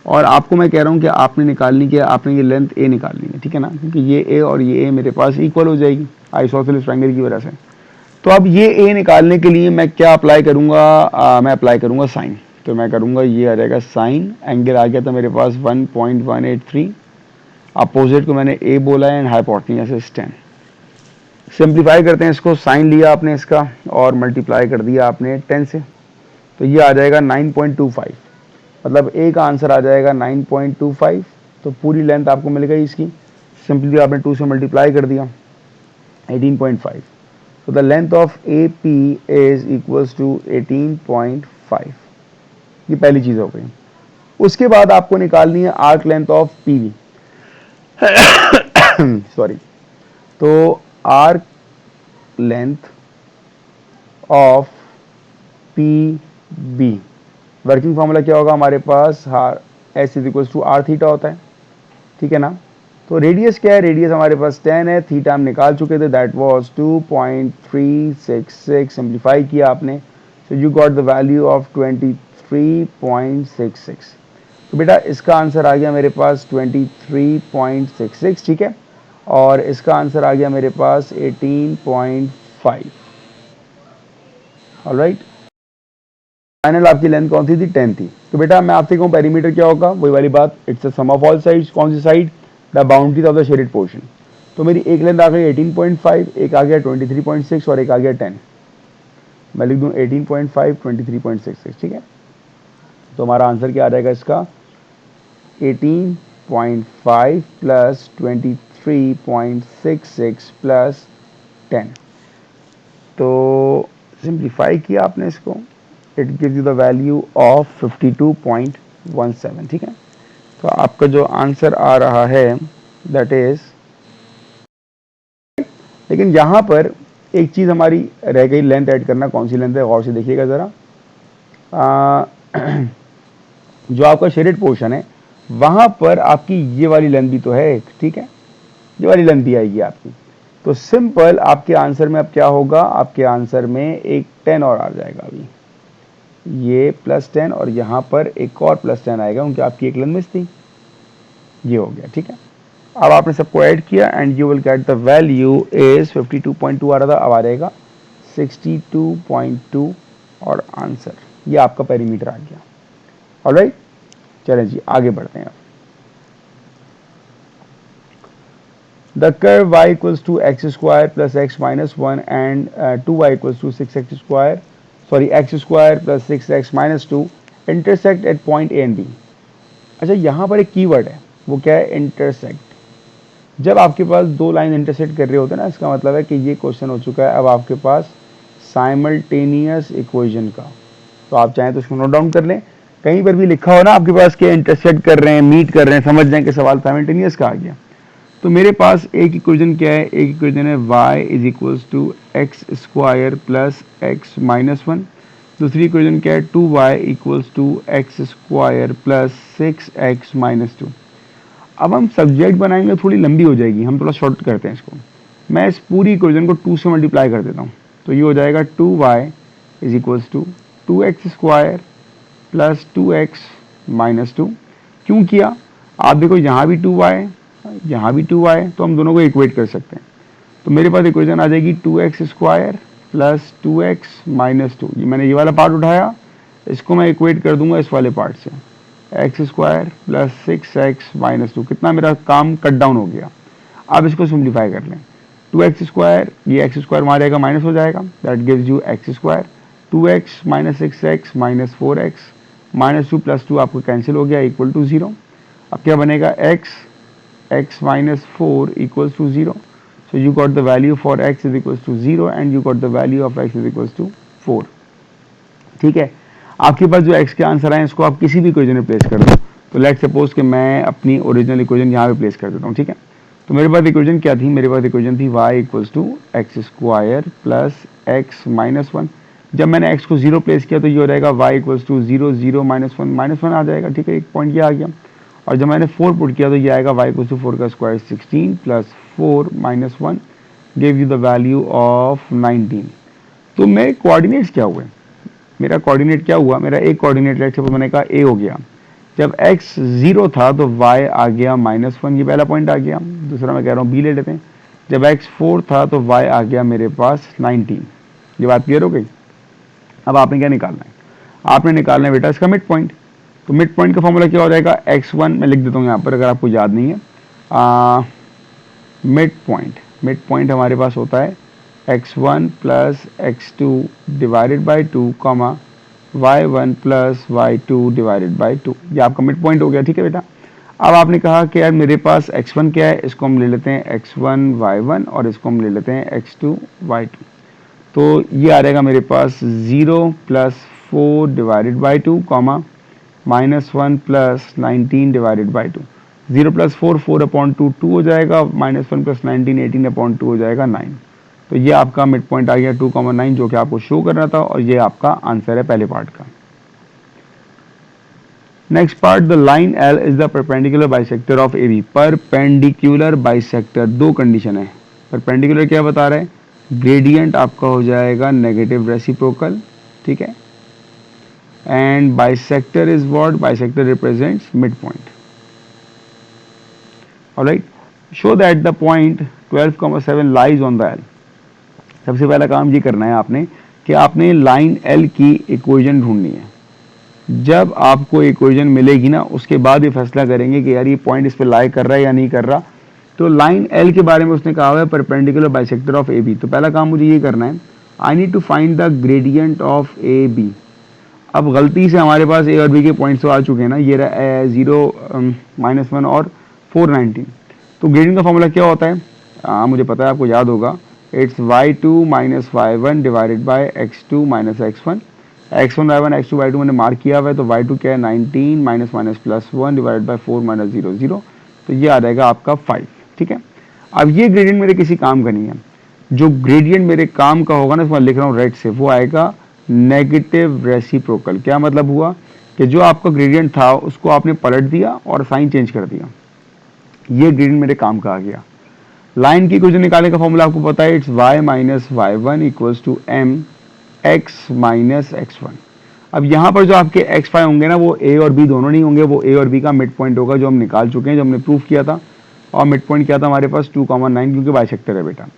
और आपको मैं कह रहा हूँ कि आपने निकालनी क्या, आपने ये लेंथ a निकालनी है, ठीक है ना, क्योंकि ये a और ये a मेरे पास इक्वल हो जाएगी आइसोसेलेस ट्रायंगल की वजह से। तो अब ये a निकालने के लिए मैं क्या अप्लाई करूंगा, मैं अप्लाई करूंगा साइन। तो मैं करूंगा, ये आ जाएगा साइन, एंगल आ गया था मेरे पास 1.183, अपोजिट को मैंने a बोला है, एंड हाइपोटेन्यूज इज 10। सिंप्लीफाई करते हैं इसको, साइन लिया आपने इसका और मल्टीप्लाई कर दिया आपने 10 से, तो ये आ जाएगा 9.25, मतलब a का आंसर आ जाएगा 9.25। तो पूरी लेंथ आपको मिल गई इसकी, सिंपली आपने 2 से मल्टीप्लाई कर दिया 18.5। So the length of AP is equals to 18.5। ये पहली चीज हो गई। उसके बाद आपको निकालनी है arc length of PV। Sorry, तो arc length of PB, working formula क्या होगा हमारे पास, S is equals to R theta होता है, ठीक है ना। तो रेडियस क्या है, रेडियस हमारे पास 10 है, थीटा हम निकाल चुके थे, दैट वाज 2.366, सिंप्लीफाई किया आपने, सो you got the value of 23.66। तो बेटा इसका आंसर आ गया मेरे पास 23.66, ठीक है, और इसका आंसर आ गया मेरे पास 18.5। ऑलराइट, फाइनल आपकी लेंथ कौन सी थी, 10 थी। तो बेटा मैं आपसे कहूँ पेरीमीटर क्या होगा, वही वाली बात, it's the sum of all sides. कौन सी side, the boundaries of the shaded portion. तो मेरी एक लेंथ आ गई 18.5, एक आ गया 23.6 और एक आ गया 10। मैं लिख दूँ 18.5 23.66, ठीक है। तो हमारा आंसर क्या आ जाएगा इसका, 18.5 प्लस 23.66 प्लस 10। तो सिंप्लीफाई किया आपने इसको, it gives you the value of 52.17, ठीक है। तो आपका जो आंसर आ रहा है दैट इज, लेकिन यहाँ पर एक चीज़ हमारी रह गई, लेंथ ऐड करना। कौन सी लेंथ है, गौर से देखिएगा ज़रा। जो आपका शेडेड पोर्शन है वहाँ पर आपकी ये वाली लेंथ भी तो है, ठीक है, ये वाली लेंथ भी आएगी आपकी। तो सिंपल आपके आंसर में अब क्या होगा, आपके आंसर में एक 10 और आ जाएगा अभी, ये +10 और यहाँ पर एक और +10 आएगा, क्योंकि आपकी एक लेंथ मिस थी। ये हो गया, ठीक है। अब आपने सबको ऐड किया and you will get the value is 52.2 आ रहा था, अब आ जाएगा 62.2 और आंसर ये आपका पेरीमीटर आ गया। ऑलराइट, चलें जी आगे बढ़ते हैं। The curve y equals to x square plus x minus 1 and 2y equals to 6x square, sorry x square plus 6x minus 2 intersect at point A and B। अच्छा, यहाँ पर एक कीवर्ड है, वो क्या है, इंटरसेक्ट। जब आपके पास दो लाइन इंटरसेक्ट कर रहे होते हैं ना, इसका मतलब है कि ये क्वेश्चन हो चुका है अब आपके पास साइमल्टेनियस इक्वेशन का। तो आप चाहें तो इसको नोट डाउन कर लें, कहीं पर भी लिखा हो ना आपके पास कि इंटरसेक्ट कर रहे हैं, मीट कर रहे हैं, समझ जाएं कि सवाल साइमल्टेनियस का आ गया। तो मेरे पास एक इक्वेशन क्या है, एक इक्वेशन है y is equals to x square plus x minus 1। दूसरी इक्वेशन क्या है, 2y equals to x square plus 6x minus 2। अब हम सब्जेक्ट बनाएंगे, थोड़ी लंबी हो जाएगी, हम थोड़ा शॉर्ट करते हैं इसको। मैं इस पूरी इक्वेशन को 2 से मल्टीप्लाई कर देता हूँ, तो ये हो जाएगा 2y is equals to 2x square plus 2x minus 2। क्यों किया, आप देखो यहाँ भी 2y है, यहाँ भी 2y है, तो हम दोनों को इक्वेट कर सकते हैं। तो मेरे पास इक्वेशन आ जाएगी 2x square plus 2x minus 2। ये मैंने ये वाला पार्ट उठाया, इसको मैं इक्वेट कर दूंगा इस वाले पार्ट से, x square plus 6x minus 2। कितना मेरा काम कट डाउन हो गया। अब इसको सिंप्लीफाई कर लें, 2x स्क्वायर, ये x स्क्वायर वहाँ रहेगा, माइनस हो जाएगा, that gives you x square, 2x minus 6x minus 4x minus 2 plus 2 आपको कैंसिल हो गया, इक्वल टू 0। अब क्या बनेगा, x minus 4 equals to 0. So you got the value for x is equals to 0 and you got the value of x is equals to 4। ठीक है, आपके पास जो x के आंसर आए इसको आप किसी भी इक्वेशन में प्लेस कर दो। तो लेट सपोज कि मैं अपनी ओरिजिनल इक्वेशन यहाँ पे प्लेस कर देता हूँ, ठीक है। तो मेरे पास इक्वेशन क्या थी, मेरे पास इक्वेशन थी y equals to x square plus x minus 1। जब मैंने x को 0 प्लेस किया तो ये हो जाएगा y इक्वल्स टू 0 0 माइनस 1 आ जाएगा, ठीक है, एक पॉइंट ये आ गया। और जब मैंने 4 पुट किया तो ये आएगा y इक्वल्स टू 4 का square 16 plus 4 minus 1 give you the value of 19। तो मेरे कोऑर्डिनेट्स क्या हुए, मेरा कोऑर्डिनेट क्या हुआ, मेरा एक कोऑर्डिनेट लेट सपोज मैंने कहा a हो गया, जब x 0 था तो y आ गया -1, ये पहला पॉइंट आ गया। दूसरा मैं कह रहा हूँ b ले लेते हैं, जब x 4 था तो y आ गया मेरे पास 19। ये बात क्लियर हो गई। अब आपने क्या निकालना है, आपने निकालना है बेटा इसका मिड पॉइंट। तो मिड पॉइंट का फॉर्मूला क्या हो जाएगा, x1 मैं लिख देता हूँ यहाँ पर अगर आपको याद नहीं है। मिड पॉइंट हमारे पास होता है x1 plus x2 divided by 2 comma y1 plus y2 divided by 2। ये आपका मिड पॉइंट हो गया, ठीक है बेटा। अब आपने कहा कि यार मेरे पास x1 क्या है, इसको हम ले लेते हैं x1 y1 और इसको हम ले लेते हैं x2 y2। तो ये आ जाएगा मेरे पास 0 plus 4 divided by 2 comma -1 plus 19 divided by 2। 0 plus 4 4/2 2 हो जाएगा, -1 प्लस 19 18/2 हो जाएगा 9। तो ये आपका मिड पॉइंट आ गया 2,9 जो कि आपको शो करना था, और ये आपका आंसर है पहले पार्ट का। Next part, the line L is the perpendicular bisector of A B. Perpendicular bisector, दो कंडीशन है। परपेंडिकुलर क्या बता रहा है, ग्रेडियंट आपका हो जाएगा नेगेटिव रेसिप्रोकल, ठीक है। And bisector is what, bisector represents mid point. Alright, show that the point 12,7 lies on the L. सबसे पहला काम ये करना है आपने कि आपने लाइन एल की इक्वेशन ढूंढनी है। जब आपको इक्वेशन मिलेगी ना, उसके बाद ये फैसला करेंगे कि यार ये पॉइंट इस पे लाई कर रहा है या नहीं कर रहा। तो लाइन एल के बारे में उसने कहा हुआ है perpendicular bisector of A B. तो पहला काम मुझे ये करना है, I need to find the gradient of A B. अब गलती से हमारे पास ए और बी के पॉइंट्स तो आ चुके हैं ना, ये रहा 0, -1 और 419। तो ग्रेडियंट का फॉर्मूला क्या होता है, मुझे पता है, आपको याद होगा। It's y2 minus y1 divided by x2 minus x1। x1 y1 x2 y2 मैंने मार्क किया हुआ है, तो y2 क्या है 19 minus minus plus 1 divided by 4 minus 0 0। तो ये आ जाएगा आपका 5, ठीक है। अब ये ग्रेडियंट मेरे किसी काम का नहीं है। जो ग्रेडियंट मेरे काम का होगा ना, इसमें लिख रहा हूँ रेड से, वो आएगा नेगेटिव रेसिप्रोकल। क्या मतलब हुआ कि जो आपका ग्रेडियंट था उसको आपने पलट दिया और साइन चेंज कर दिया, ये ग्रेडियंट मेरे काम का आ गया। लाइन की इक्वेशन निकालने का फॉर्मूला आपको पता है, it's y minus y1 equals to m x minus x1। अब यहाँ पर जो आपके x5 होंगे ना, वो a और b दोनों नहीं होंगे, वो a और b का मिड पॉइंट होगा, जो हम निकाल चुके हैं, जो हमने प्रूफ किया था। और मिड पॉइंट क्या था हमारे पास 2,9, क्योंकि बाइसेक्टर है बेटा।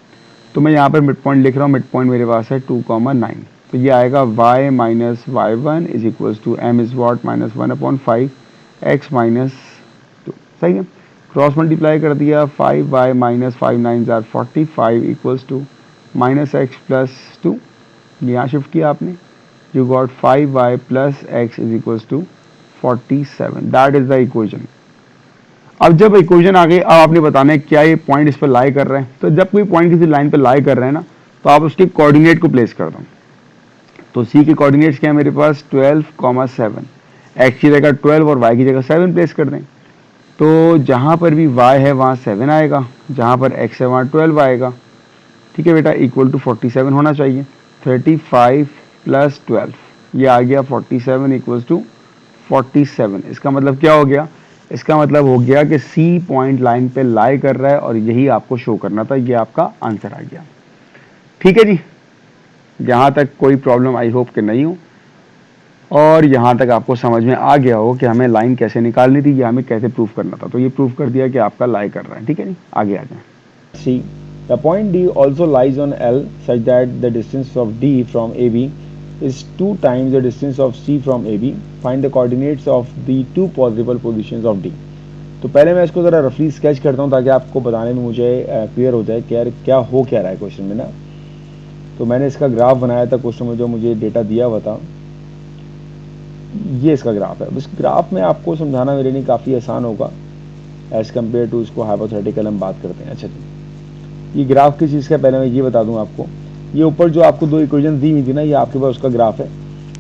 तो मैं यहाँ पर मिड पॉइंट लिख रहा हूँ, मिड पॉइंट मेरे पास है 2,9। तो ये आएगा y minus y1 is equals to m is what minus 1/5 x minus 2। सही है, क्रॉस मल्टीप्लाई कर दिया, 5y minus 5 9 or 45 equals to minus x plus 2। यहाँ शिफ्ट किया आपने, you got 5y plus x is equals to 47। That is the equation. अब जब equation आ गई, अब आपने बताना है क्या ये पॉइंट इस पर लाई कर रहे हैं। तो जब कोई पॉइंट किसी लाइन पर लाई कर रहे हैं ना, तो आप उसके कोऑर्डिनेट को प्लेस कर दो। तो सी के कोऑर्डिनेट्स क्या है मेरे पास 12,7, एक्स की जगह 12 और वाई की जगह 7 प्लेस कर दें। तो जहाँ पर भी y है वहाँ 7 आएगा, जहाँ पर x है वहाँ 12 आएगा, ठीक है बेटा। इक्वल टू 47 होना चाहिए। 35 प्लस 12, ये आ गया 47 इक्वल्स टू 47। इसका मतलब क्या हो गया, इसका मतलब हो गया कि C पॉइंट लाइन पे लाई कर रहा है, और यही आपको शो करना था। ये आपका आंसर आ गया, ठीक है जी। यहाँ तक कोई प्रॉब्लम आई होप कि नहीं हो, और यहाँ तक आपको समझ में आ गया हो कि हमें लाइन कैसे निकालनी थी, या हमें कैसे प्रूफ करना था। तो ये प्रूफ कर दिया कि आपका लाई कर रहा है, ठीक है जी। आगे आ जाए। See the point D also lies on L such that the distance of D from A B is 2 times the distance of C from AB. Find the coordinates of the 2 possible positions of D. तो पहले मैं इसको ज़रा रफली sketch करता हूँ, ताकि आपको बताने में मुझे क्लियर हो जाए कि यार क्या हो क्या रहा है क्वेश्चन में ना। तो मैंने इसका ग्राफ बनाया था क्वेश्चन में, जो मुझे डेटा दिया हुआ था, ये इसका ग्राफ है। इस ग्राफ में आपको समझाना मेरे लिए काफ़ी आसान होगा एज़ कम्पेयर टू इसको हाइपोथेटिकल हम बात करते हैं। अच्छा जी, ये ग्राफ किस चीज़ का, पहले मैं ये बता दूँ आपको। ये ऊपर जो आपको 2 इक्वेशन दी हुई थी ना, ये आपके पास उसका ग्राफ है।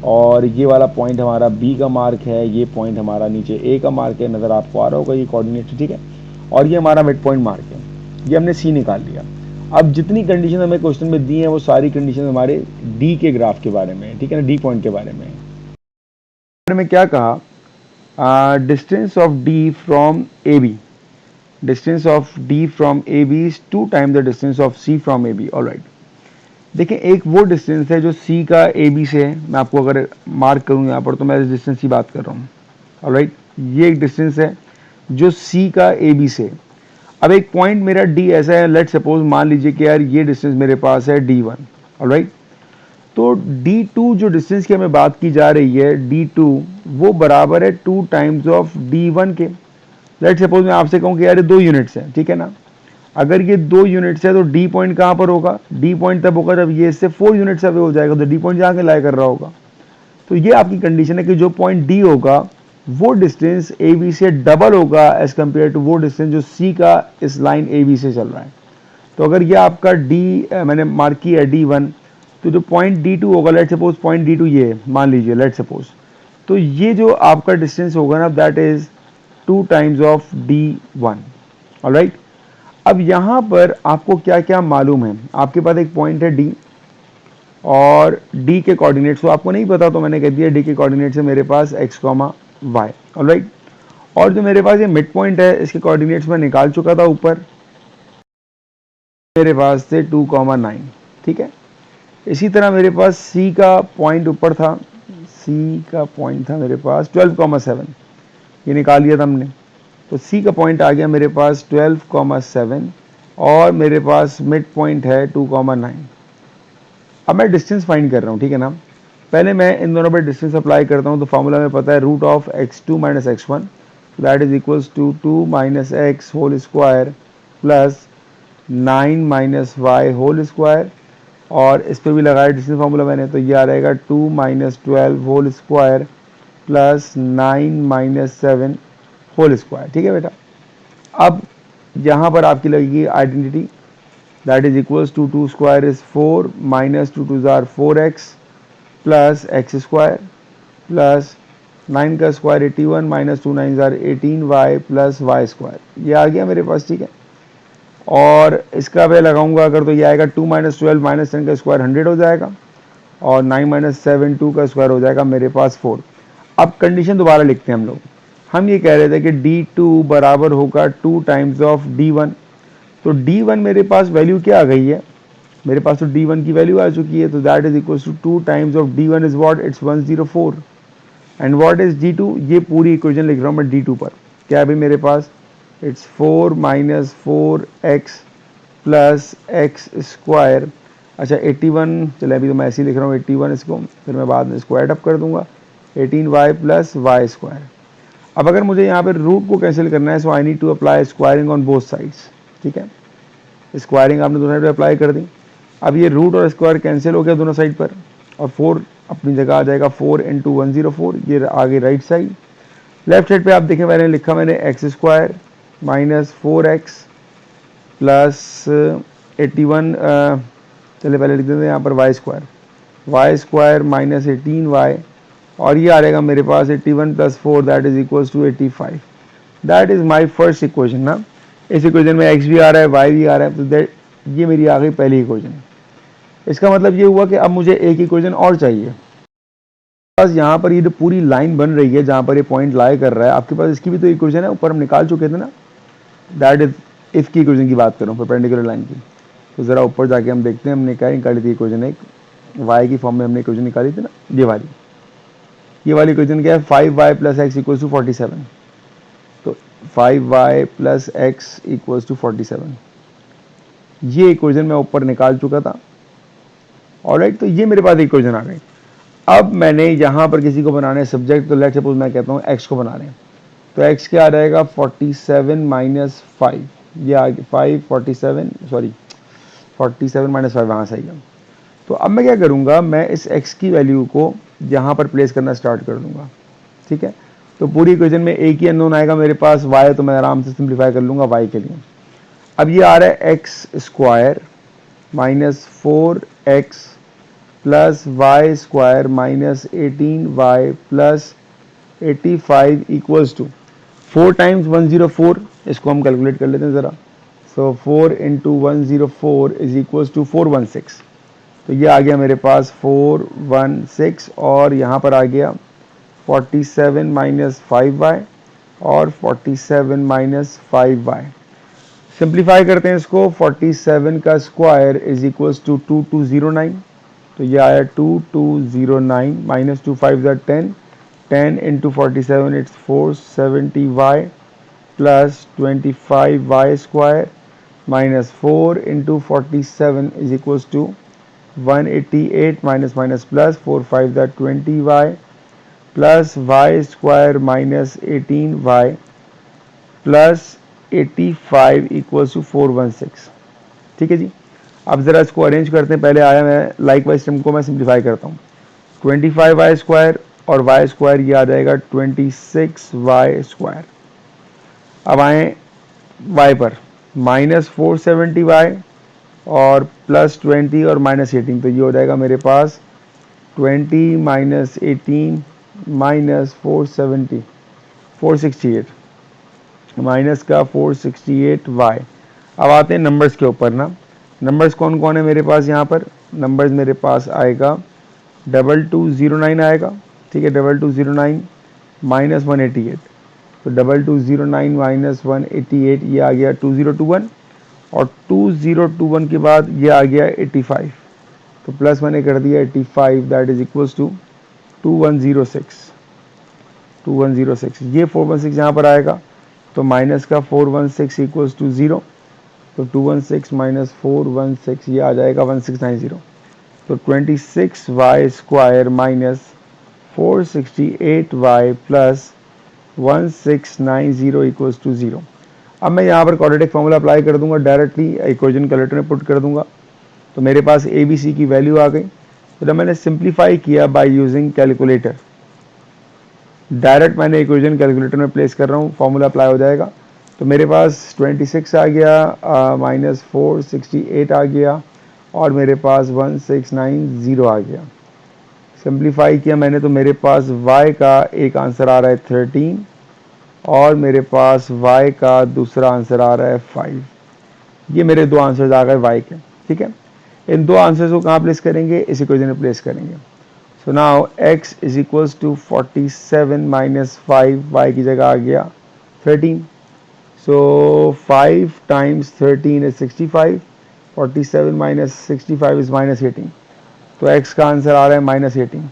और ये वाला पॉइंट हमारा बी का मार्क है, ये पॉइंट हमारा नीचे ए का मार्क है, नज़र आपको आ रहा होगा, ये कोऑर्डिनेट, ठीक है। और ये हमारा मिड पॉइंट मार्क है, ये हमने सी निकाल लिया। अब जितनी कंडीशन हमें क्वेश्चन में दी हैं, वो सारी कंडीशन हमारे डी के ग्राफ के बारे में, ठीक है ना, डी पॉइंट के बारे में। में क्या कहा, distance of D from A B, distance of D from A B is 2 time the distance of C from A B. Alright, देखिए एक वो डिस्टेंस है जो सी का ए बी से है। मैं आपको अगर मार्क करूँ यहाँ पर, तो मैं इस डिस्टेंस की बात कर रहा हूँ। ऑलराइट, ये एक डिस्टेंस है जो सी का ए बी से। अब एक पॉइंट मेरा डी ऐसा है, लेट सपोज मान लीजिए कि यार ये डिस्टेंस मेरे पास है D1। ऑलराइट, तो D2 जो डिस्टेंस की हमें बात की जा रही है, D2 वो बराबर है 2 टाइम्स ऑफ D1 के। लेट सपोज मैं आपसे कहूँ कि यार ये 2 यूनिट्स है, ठीक है ना। अगर ये 2 यूनिट्स है, तो डी पॉइंट कहाँ पर होगा, डी पॉइंट तब होगा जब ये इससे 4 यूनिट्स अवे हो जाएगा, तो डी पॉइंट जहाँ के लाई कर रहा होगा। तो ये आपकी कंडीशन है कि जो पॉइंट डी होगा वो डिस्टेंस ए बी से डबल होगा एज कम्पेयर टू वो डिस्टेंस जो सी का इस लाइन ए बी से चल रहा है। तो अगर ये आपका डी मैंने मार्क किया है D1, तो जो पॉइंट D2 होगा, लेट सपोज पॉइंट D2 ये मान लीजिए, लेट सपोज, तो ये जो आपका डिस्टेंस होगा ना, that is 2 times of D1। Alright, अब यहाँ पर आपको क्या क्या मालूम है, आपके पास एक पॉइंट है D, और D के कोऑर्डिनेट्स तो आपको नहीं पता, तो मैंने कह दिया D के कोऑर्डिनेट्स है मेरे पास x, y। ऑलराइट। और जो मेरे पास ये मिड पॉइंट है इसके कोऑर्डिनेट्स मैं निकाल चुका था ऊपर, मेरे पास थे 2,9, ठीक है। इसी तरह मेरे पास सी का पॉइंट ऊपर था, सी का पॉइंट था मेरे पास 12,7, ये निकाल लिया था हमने। तो सी का पॉइंट आ गया मेरे पास 12,7 और मेरे पास मिड पॉइंट है 2,9। अब मैं डिस्टेंस फाइंड कर रहा हूँ, ठीक है ना। पहले मैं इन दोनों पर डिस्टेंस अप्लाई करता हूँ। तो फॉर्मूला में पता है root of x2 minus x1 that is equals to 2 minus x whole square plus 9 minus y whole square, और इस पर भी लगाया डिस्टेंस फार्मूला मैंने, तो ये आ रहेगा 2 minus 12 whole square plus 9 minus 7 whole square, ठीक है बेटा। अब यहाँ पर आपकी लगेगी identity that is equals to 2 square is 4 minus 2 2 जार 4x plus x square plus 9 का स्क्वायर 81 माइनस 2 9 जार 18y प्लस वाई स्क्वायर, ये आ गया मेरे पास, ठीक है। और इसका मैं लगाऊंगा अगर तो ये आएगा 2 माइनस 12 माइनस 10 का स्क्वायर 100 हो जाएगा, और 9 माइनस 7 2 का स्क्वायर हो जाएगा मेरे पास 4। अब कंडीशन दोबारा लिखते हैं हम लोग। हम ये कह रहे थे कि d2 बराबर होगा 2 टाइम्स ऑफ d1। तो d1 मेरे पास वैल्यू क्या आ गई है, मेरे पास तो d1 की वैल्यू आ चुकी है, तो that is equal to 2 times of d1 is what, it's 104, and what is d2, ये पूरी इक्वेशन लिख रहा हूँ मैं d2 पर। क्या है भाई मेरे पास, it's 4 minus 4x plus x square, अच्छा 81, चले अभी तो मैं ऐसे ही लिख रहा हूँ 81 इसको, फिर मैं बाद में इसको एडअप कर दूंगा 18y प्लस वाई स्क्वायर। अब अगर मुझे यहाँ पे रूट को कैंसिल करना है, so I need to apply squaring on both sides, ठीक है। स्क्वायरिंग आपने दोनों साइड पर अप्लाई कर दी। अब ये रूट और स्क्वायर कैंसिल हो गया दोनों साइड पर, और 4 अपनी जगह आ जाएगा, 4 इंटू 104, ये आगे राइट साइड। लेफ्ट साइड पे आप देखें मैंने लिखा मैंने x square minus 4x plus 81, चलिए पहले लिख देते हैं यहाँ पर वाई स्क्वायर माइनस 18y, और ये आ जाएगा मेरे पास 81 plus 4 that is equals to 85। That is my first equation ना। इस इक्वेशन में x भी आ रहा है y भी आ रहा है, तो दैट ये मेरी आ गई पहली इक्वेशन। इसका मतलब ये हुआ कि अब मुझे एक इक्वेशन और चाहिए। पास यहाँ पर ये जो पूरी लाइन बन रही है जहाँ पर ये पॉइंट लाई कर रहा है, आपके पास इसकी भी तो इक्वेशन है, ऊपर हम निकाल चुके थे ना। दैट इज इसकी इक्वेशन की बात करूँ परपेंडिकुलर लाइन की, तो ज़रा ऊपर जाके हम देखते हैं हमने क्या निकाली थी इक्वेशन। एक y की फॉर्म में हमने इक्वेशन निकाली थी ना, ये वाली इक्वेशन क्या है, 5y plus x equals to 47। तो 5y plus x equals to 47, ये इक्वेशन मैं ऊपर निकाल चुका था। ऑलराइट, तो ये मेरे पास इक्वेशन आ गई। अब मैंने यहाँ पर किसी को बनाना है सब्जेक्ट, तो लेट सपोज मैं कहता हूँ x को बना रहे हैं, तो x क्या आ जाएगा 47 माइनस 5, ये आ गया 47 माइनस 5 वहाँ से आएगा। तो अब मैं क्या करूँगा, मैं इस x की वैल्यू को यहाँ पर प्लेस करना स्टार्ट कर दूँगा, ठीक है। तो पूरी इक्वेशन में एक ही अननोन आएगा मेरे पास y, तो मैं आराम से सिंप्लीफाई कर लूँगा y के लिए। अब ये आ रहा है x square minus 4x plus y square minus 18y plus 85 equals to 4 times 104, इसको हम कैलकुलेट कर लेते हैं ज़रा। So 4 into 104 is equals to 416, तो ये आ गया मेरे पास 416, और यहाँ पर आ गया 47 माइनस 5y और 47 माइनस 5y। सिंप्लीफाई करते हैं इसको, 47 का स्क्वायर इज इक्वल्स टू 2209, तो ये आया 2209 माइनस 2 5 ज़ा 10, 10 into 47 it's 470y plus 25y square minus 4 into 47 is equals to 188 minus minus plus 4 5 ज़ा 20y plus y square minus 18y plus 85 equals to 416, ठीक है जी। अब ज़रा इसको अरेंज करते हैं, पहले आया मैं लाइक वाइज टर्म को मैं सिंप्लीफाई करता हूँ। 25y स्क्वायर और y स्क्वायर ये आ जाएगा 26y स्क्वायर। अब आए y पर, माइनस 470y और प्लस 20 और माइनस 18, तो ये हो जाएगा मेरे पास 20 माइनस 18 माइनस 470 468 माइनस का 468y। अब आते हैं नंबर्स के ऊपर ना। नंबर्स कौन कौन है मेरे पास यहाँ पर, नंबर्स मेरे पास आएगा 2209 आएगा, ठीक है 2209, -188, तो 2209 -188 ये आ गया 2021, और 2021 के बाद ये आ गया 85, तो प्लस मैंने कर दिया 85, दैट इज इक्वल्स टू 2106। 2106 ये 416 यहाँ पर आएगा, तो माइनस का 416 इक्वल्स टू 0, तो 216 माइनस 416 ये आ जाएगा 1690, तो 26y square minus 468y plus 1690 equals to 0। अब मैं यहाँ पर क्वाड्रेटिक फॉर्मूला अप्लाई कर दूंगा, डायरेक्टली इक्वेशन कैलकुलेटर में पुट कर दूंगा, तो मेरे पास ए बी सी की वैल्यू आ गई। तो जब मैंने सिंप्लीफाई किया बाय यूजिंग कैलकुलेटर, डायरेक्ट मैंने इक्वेशन कैलकुलेटर में प्लेस कर रहा हूँ, फॉर्मूला अप्लाई हो जाएगा। तो मेरे पास 26 आ गया, माइनस 468 आ गया, और मेरे पास 1690 आ गया। सिंप्लीफाई किया मैंने तो मेरे पास y का एक आंसर आ रहा है 13, और मेरे पास y का दूसरा आंसर आ रहा है 5। ये मेरे दो आंसर्स आ गए y के, ठीक है। इन दो आंसर्स को कहाँ प्लेस करेंगे, इस इक्वेशन में प्लेस करेंगे। So now x is equals to 47 minus 5, y की जगह आ गया 13, so 5 times 13 is 65, 47 minus 65 is -18, तो x का आंसर आ रहा है -18।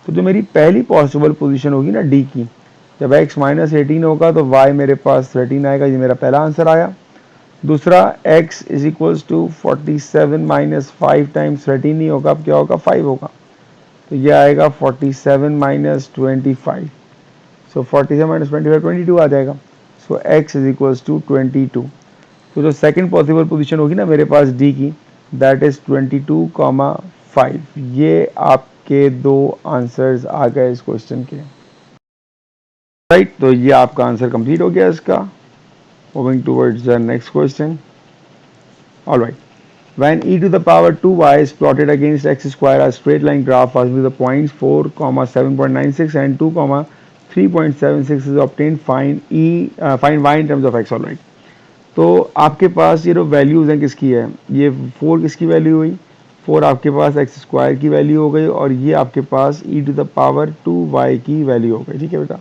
तो जो मेरी पहली पॉसिबल पोजीशन होगी ना d की, जब x -18 होगा तो y मेरे पास 13 आएगा, ये मेरा पहला आंसर आया। दूसरा x is equals to 47 minus 5 times 13 नहीं होगा, अब क्या होगा 5 होगा, तो ये आएगा 47 माइनस 25, सो 47 माइनस 25 22 आ जाएगा। सो x इज इक्वल्स टू 22। तो जो सेकंड पॉसिबल पोजीशन होगी ना मेरे पास d की, दैट इज 22,5। ये आपके दो आंसर्स आ गए इस क्वेश्चन के, राइट। तो ये आपका आंसर कंप्लीट हो गया इसका। Moving towards the next question. Alright, when e to the power 2y is plotted against x square, a straight line graph passing through the points 4, 7.96 and 2, 3.76 is obtained, find y in terms of x। Alright, तो आपके पास ये जो values हैं किसकी है, ये 4 किसकी value हुई, 4 आपके पास एक्स स्क्वायर की वैल्यू हो गई, और ये आपके पास e to the power 2y की वैल्यू हो गई, ठीक है बेटा।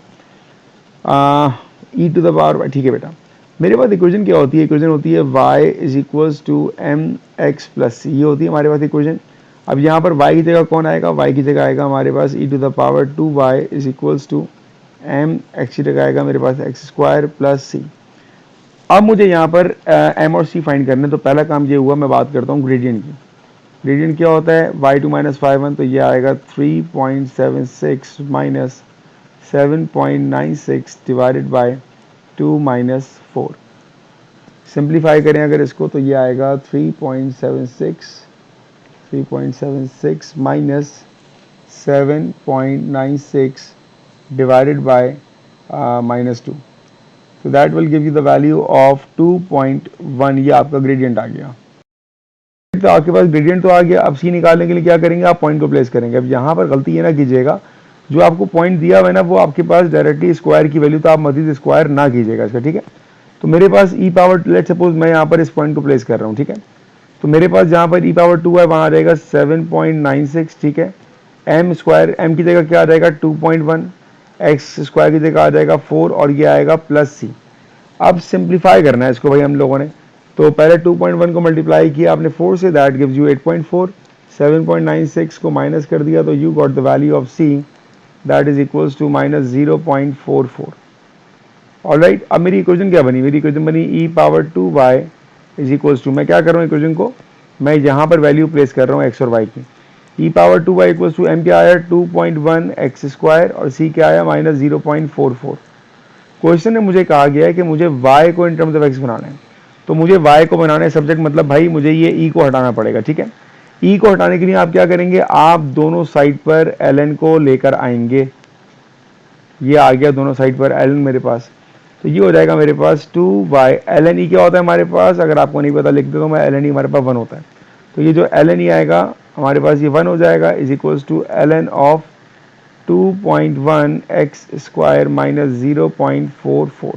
e टू द पावर, ठीक है बेटा। मेरे पास इक्वेशन क्या होती है, इक्वेशन होती है y is equals to m x plus c, ये होती है हमारे पास इक्वेशन। अब यहाँ पर y की जगह कौन आएगा, y की जगह आएगा हमारे पास e to the power 2y is equals to m x की जगह आएगा मेरे पास एक्स स्क्वायर प्लस सी। अब मुझे यहाँ पर m और c फाइंड करने, तो पहला काम ये हुआ, मैं बात करता हूँ ग्रेडियंट की। ग्रेडियंट क्या होता है, y2 माइनस 5 तो ये आएगा 3.76 minus 7.96 divided by 2 minus 4। Simplify करें अगर इसको, तो ये आएगा 3.76 माइनस 7.96 डिवाइडेड बाय -2, तो that will give you the value of 2.1। ये आपका ग्रेडियंट आ गया। तो आपके पास ग्रेडियंट तो आ गया, अब सी निकालने के लिए क्या करेंगे, आप पॉइंट को प्लेस करेंगे। अब यहाँ पर गलती ये ना कीजिएगा, जो आपको पॉइंट दिया हुआ है ना वो आपके पास डायरेक्टली स्क्वायर की वैल्यू, तो आप मजीद स्क्वायर ना कीजिएगा इसका, ठीक है। तो मेरे पास ई पावर, लेट सपोज मैं यहाँ पर इस पॉइंट को प्लेस कर रहा हूँ, ठीक है। तो मेरे पास जहाँ पर ई पावर 2 है वहाँ आ जाएगा 7.96, ठीक है। एम स्क्वायर, एम की जगह क्या आ जाएगा 2.1, एक्स स्क्वायर की जगह आ जाएगा 4, और ये आएगा प्लस सी। अब सिंप्लीफाई करना है इसको भाई हम लोगों ने, तो पहले 2.1 को मल्टीप्लाई किया आपने 4 से, दैट गिव्स यू 8.4, 7.96 को माइनस कर दिया, तो you got the value of c, that is equals to minus 0.44। Alright, अब मेरी इक्वेशन क्या बनी, मेरी इक्वेशन बनी e power 2y is equals to, मैं क्या कर रहा हूँ इक्वेशन को, मैं यहाँ पर वैल्यू प्लेस कर रहा हूँ एक्स और वाई की। E power 2y equals to m क्या आया 2.1 एक्स स्क्वायर, और सी क्या आया माइनस 0.44। क्वेश्चन में मुझे कहा गया है कि मुझे y को इन टर्म्स ऑफ x बनाना है, तो मुझे y को बनाना है सब्जेक्ट, मतलब भाई मुझे ये e को हटाना पड़ेगा, ठीक है। e को हटाने के लिए आप क्या करेंगे, आप दोनों साइड पर ln को लेकर आएंगे। ये आ गया दोनों साइड पर ln मेरे पास, तो ये हो जाएगा मेरे पास 2y ln e क्या होता है हमारे पास, अगर आपको नहीं पता लिख दो तो मैं ln e हमारे पास 1 होता है, तो ये जो ln e आएगा हमारे पास ये 1 हो जाएगा, is equals to ln of 2.1 x square minus 0.44।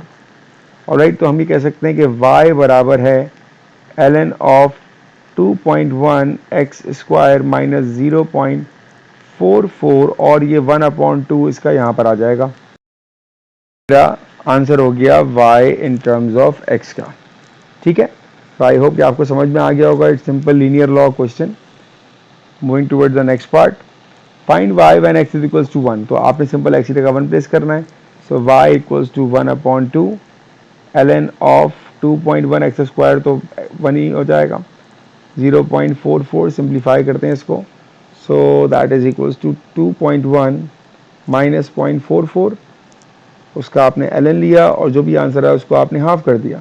Alright, तो हम ये कह सकते हैं कि y बराबर है ln of 2.1 x square minus 0.44, और ये 1/2 इसका यहाँ पर आ जाएगा। मेरा आंसर हो गया y in terms of x का। ठीक है, तो आई होप कि आपको समझ में आ गया होगा। It's simple linear law question. Moving towards the next part, find y when x is equals to 1। तो आपने सिंपल x की जगह 1 प्लेस करना है। So y equals to 1/2 ln of 2.1 x square, तो 1 ही हो जाएगा। 0.44 सिंप्लीफाई करते हैं इसको, so that is equals to 2.1 minus 0.44, उसका आपने ln लिया और जो भी आंसर है उसको आपने हाफ कर दिया।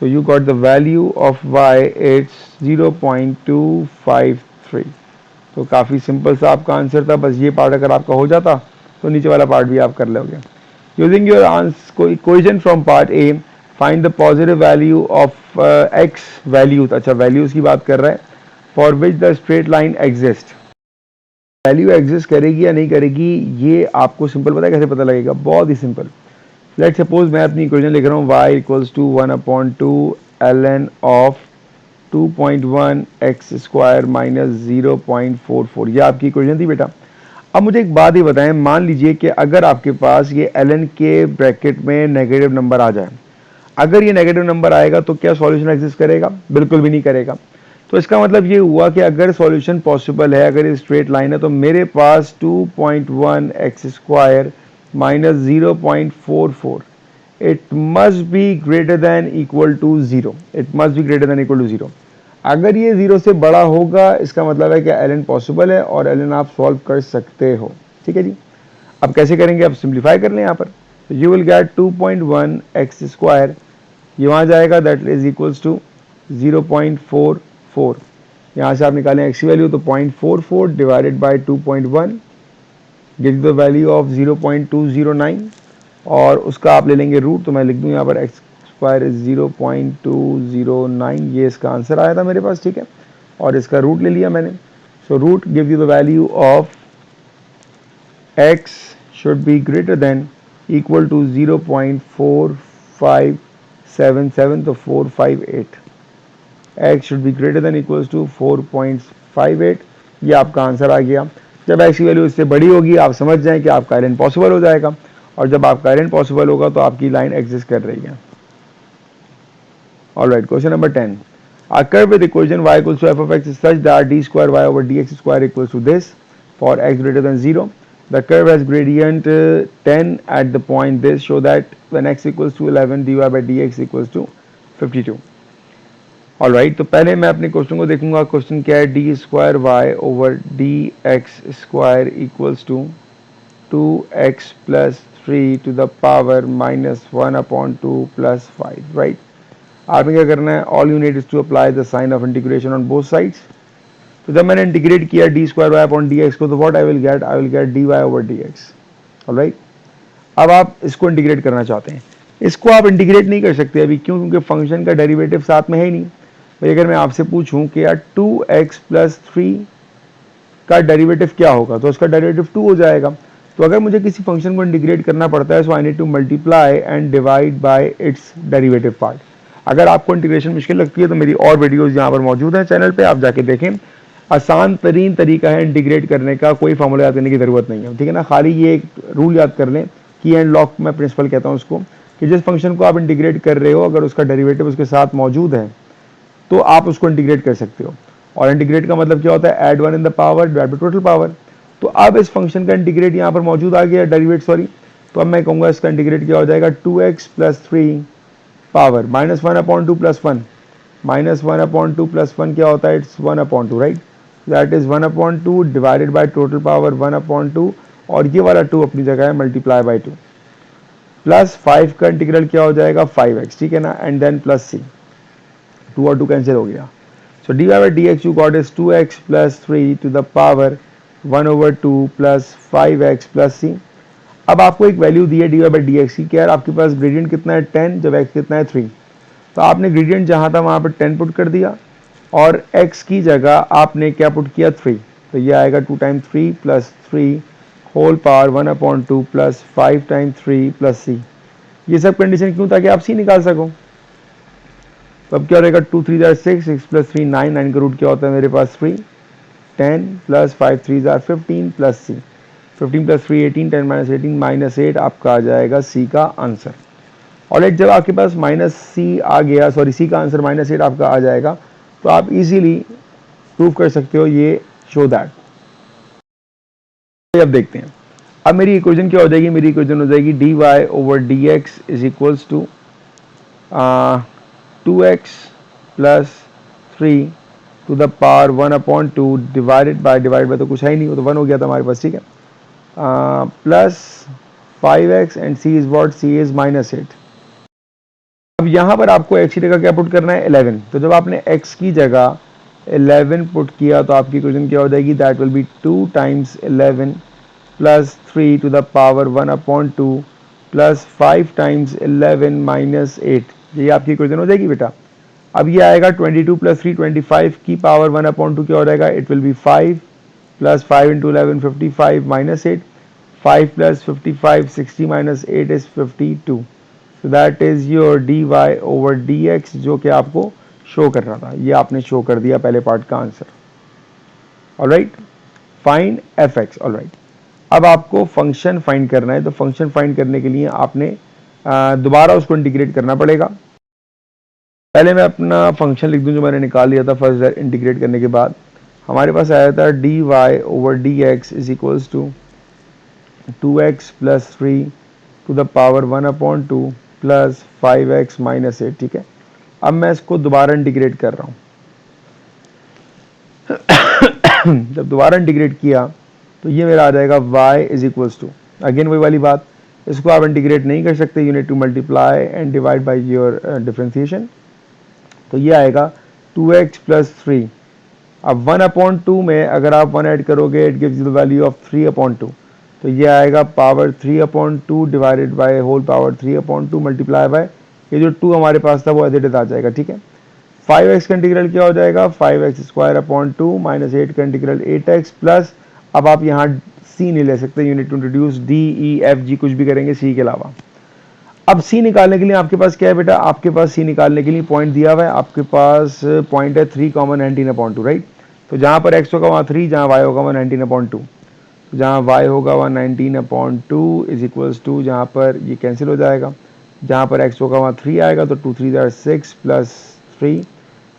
So you got the value of y, it's 0.253। तो काफ़ी सिंपल सा आपका आंसर था। बस ये पार्ट अगर आपका हो जाता तो नीचे वाला पार्ट भी आप कर लोगे। Using your answer equation from part A, find the positive value of x values. अच्छा, वैल्यूज की बात कर रहा है। For which the straight line exist. Value exist करेगी या नहीं करेगी ये आपको सिंपल पता है कैसे पता लगेगा? बहुत ही सिंपल। लेट सपोज मैं अपनी इक्वेशन लिख रहा हूँ y equals to 1/2 ln of 2.1 x square minus 0.44। ये आपकी इक्वेशन थी बेटा। अब मुझे एक बात ही बताएं, मान लीजिए कि अगर आपके पास ये ln के ब्रैकेट में नेगेटिव नंबर आ जाए, अगर ये नेगेटिव नंबर आएगा तो क्या सॉल्यूशन एग्जिस्ट करेगा? बिल्कुल भी नहीं करेगा। तो इसका मतलब ये हुआ कि अगर सॉल्यूशन पॉसिबल है, अगर ये स्ट्रेट लाइन है, तो मेरे पास 2.1 x square minus 0.44, it must be greater than equal to 0। It must be greater than equal to 0। अगर ये 0 से बड़ा होगा इसका मतलब है कि ln पॉसिबल है और ln आप सॉल्व कर सकते हो। ठीक है जी। अब कैसे करेंगे? अब सिंप्लीफाई कर लें यहाँ पर। You will gate 2.1 x square, ये वहाँ जाएगा, दैट इज इक्वल्स टू 0.44। यहाँ से आप निकालें x की वैल्यू, तो 0.44 divided by 2.1 give the value of 0.209, और उसका आप ले लेंगे रूट। तो मैं लिख दूँ यहाँ पर एक्स स्क्वायर इज 0.209, ये इसका आंसर आया था मेरे पास। ठीक है, और इसका रूट ले लिया मैंने। So root give you the value of x should be greater than equal to 0.4577, तो 458। x should be greater than equals to 4.58। ये आपका आंसर आ गया। जब x की वैल्यू इससे बड़ी होगी आप समझ जाएं कि आपका ln पॉसिबल हो जाएगा, और जब आपका ln पॉसिबल होगा तो आपकी लाइन एग्जिस्ट कर रही है। Alright, question number 10, a curve with equation y equals to f of x is such that d square y over dx square equals to this for x greater than 0. The curve has gradient 10 at the point this, show that when x equals to 11 dy by dx equals to 52. Alright, तो पहले मैं अपने question को देखूंगा। Question क्या है? D square y over d x square equals to 2x plus 3 to the power minus 1/2 plus 5। Right, आपने क्या करना है? All you need is to apply the sign of integration on both sides. तो जब मैंने integrate किया d square y upon d x को, तो what I will get? I will get d y over d x. Alright, अब आप इसको integrate करना चाहते हैं। इसको आप इंटीग्रेट नहीं कर सकते अभी, क्यों? क्योंकि फंक्शन का डेरिवेटिव साथ में है ही नहीं। भाई अगर मैं आपसे पूछूं कि यार 2x प्लस 3 का डेरिवेटिव क्या होगा, तो उसका डेरिवेटिव 2 हो जाएगा। तो अगर मुझे किसी फंक्शन को इंटीग्रेट करना पड़ता है, so I need to multiply and divide by its derivative part. अगर आपको इंटीग्रेशन मुश्किल लगती है तो मेरी और वीडियोस यहाँ पर मौजूद हैं चैनल पे, आप जाके देखें। आसान तरीन तरीका है इंटीग्रेट करने का, कोई फॉर्मूला याद करने की ज़रूरत नहीं है। ठीक है ना, खाली ये एक रूल याद कर लें, की एंड लॉक मैं प्रिंसिपल कहता हूँ उसको, कि जिस फंक्शन को आप इंटीग्रेट कर रहे हो अगर उसका डेरिवेटिव उसके साथ मौजूद है तो आप उसको इंटीग्रेट कर सकते हो। और इंटीग्रेट का मतलब क्या होता है? Add 1 in the power divide by total power. तो अब इस फंक्शन का इंटीग्रेट यहाँ पर मौजूद आ गया, डेरिवेट सॉरी। तो अब मैं कहूँगा इसका इंटीग्रेट क्या हो जाएगा? 2x plus 3 power minus 1/2 plus 1। Minus 1/2 plus 1 क्या होता है? It's 1/2, right. That is 1/2 divided by total power 1/2, और ये वाला 2 अपनी जगह है, मल्टीप्लाई बाय 2, प्लस 5 का इंटीग्रल क्या हो जाएगा? 5x। ठीक है ना, एंड देन प्लस c। 2 और 2 कैंसिल हो गया। So d y by d x you got is 2x plus 3 to the power 1/2 plus 5x plus c। अब आपको एक वैल्यू दी है d y by d x की, क्या यार आपके पास ग्रेडियंट कितना है? 10, जब x कितना है? 3। तो आपने ग्रेडियंट जहाँ था वहाँ पर 10 पुट कर दिया, और x की जगह आपने क्या पुट किया? 3। तो ये आएगा 2 time 3 plus 3 whole power 1/2 plus 5 time 3 plus c। ये सब कंडीशन क्यों? ताकि आप c निकाल सको। तो अब क्या रहेगा? 2 3 जार 6, 6 प्लस 3 9, 9 का रूट क्या होता है मेरे पास? 3। 10 plus 5 3 jar 15 plus c। 15 plus 3 18, 10 minus 18 minus 8 आपका आ जाएगा सी का आंसर। ऑलराइट, जब आपके पास माइनस सी आ गया, सॉरी सी का आंसर माइनस 8 आपका आ जाएगा, तो आप इजीली प्रूव कर सकते हो ये शो दैट। अब देखते हैं, अब मेरी इक्वेशन क्या हो जाएगी, मेरी इक्वेशन हो जाएगी dy over dx is equals to 2x plus 3 to the power 1/2 divide by तो कुछ है ही नहीं, वो तो 1 हो गया था हमारे पास, ठीक है, plus 5x and c is what, c is minus 8। अब यहाँ पर आपको x की जगह क्या पुट करना है, 11। तो जब आपने x की जगह 11 पुट किया तो आपकी इक्वेशन क्या हो जाएगी, that will be 2 times 11 plus 3 to the power 1/2 plus 5 times 11 minus 8। ये आपकी इक्वेशन हो जाएगी बेटा। अब ये आएगा 22 प्लस 3 25 की पावर 1/2 क्या हो जाएगा, it will be 5 plus 5 into 11 55 minus 8, 5 plus 55 60 minus 8 is 52। So that is your dy over dx, जो कि आपको शो कर रहा था, ये आपने शो कर दिया पहले पार्ट का answer. Alright, find fx। Alright, अब आपको फंक्शन फाइंड करना है, तो फंक्शन फाइंड करने के लिए आपने दोबारा उसको इंटीग्रेट करना पड़ेगा। पहले मैं अपना फंक्शन लिख दूं जो मैंने निकाल लिया था फर्स्ट इंटीग्रेट करने के बाद। हमारे पास आया था dy over dx is equals to 2x plus 3 to the power 1/2 plus 5x minus 8, ठीक है। अब मैं इसको दोबारा इंटीग्रेट कर रहा हूँ। जब दोबारा इंटीग्रेट किया तो ये मेरा आ जाएगा y is equals to, again वही वाली बात, इसको आप इंटीग्रेट नहीं कर सकते, you need to multiply and divide by your differentiation. तो ये आएगा 2x प्लस 3। अब 1/2 में अगर आप 1 ऐड करोगे it gives you the value of 3/2, तो ये आएगा power 3/2 divided by whole power 3/2 multiply by ये जो 2 हमारे पास था वो एज इट इज आ जाएगा, ठीक है। 5x का इंटीग्रल क्या हो जाएगा, 5x स्क्वायर अपॉन 2 माइनस 8 का इंटीग्रल 8x प्लस, अब आप यहाँ c नहीं ले सकते, you need to introduce d e f g कुछ भी करेंगे c के अलावा। अब c निकालने के लिए आपके पास क्या है बेटा, आपके पास c निकालने के लिए पॉइंट दिया हुआ है, आपके पास पॉइंट है 3 कॉमन 19/2, राइट। तो जहाँ पर x होगा वहाँ 3, जहाँ y होगा वहाँ 19/2, जहाँ y होगा वहाँ 19/2 इज इक्वल्स टू, जहाँ पर ये कैंसिल हो जाएगा, जहाँ पर x होगा वहाँ 3 आएगा, तो 2 3 6 plus 3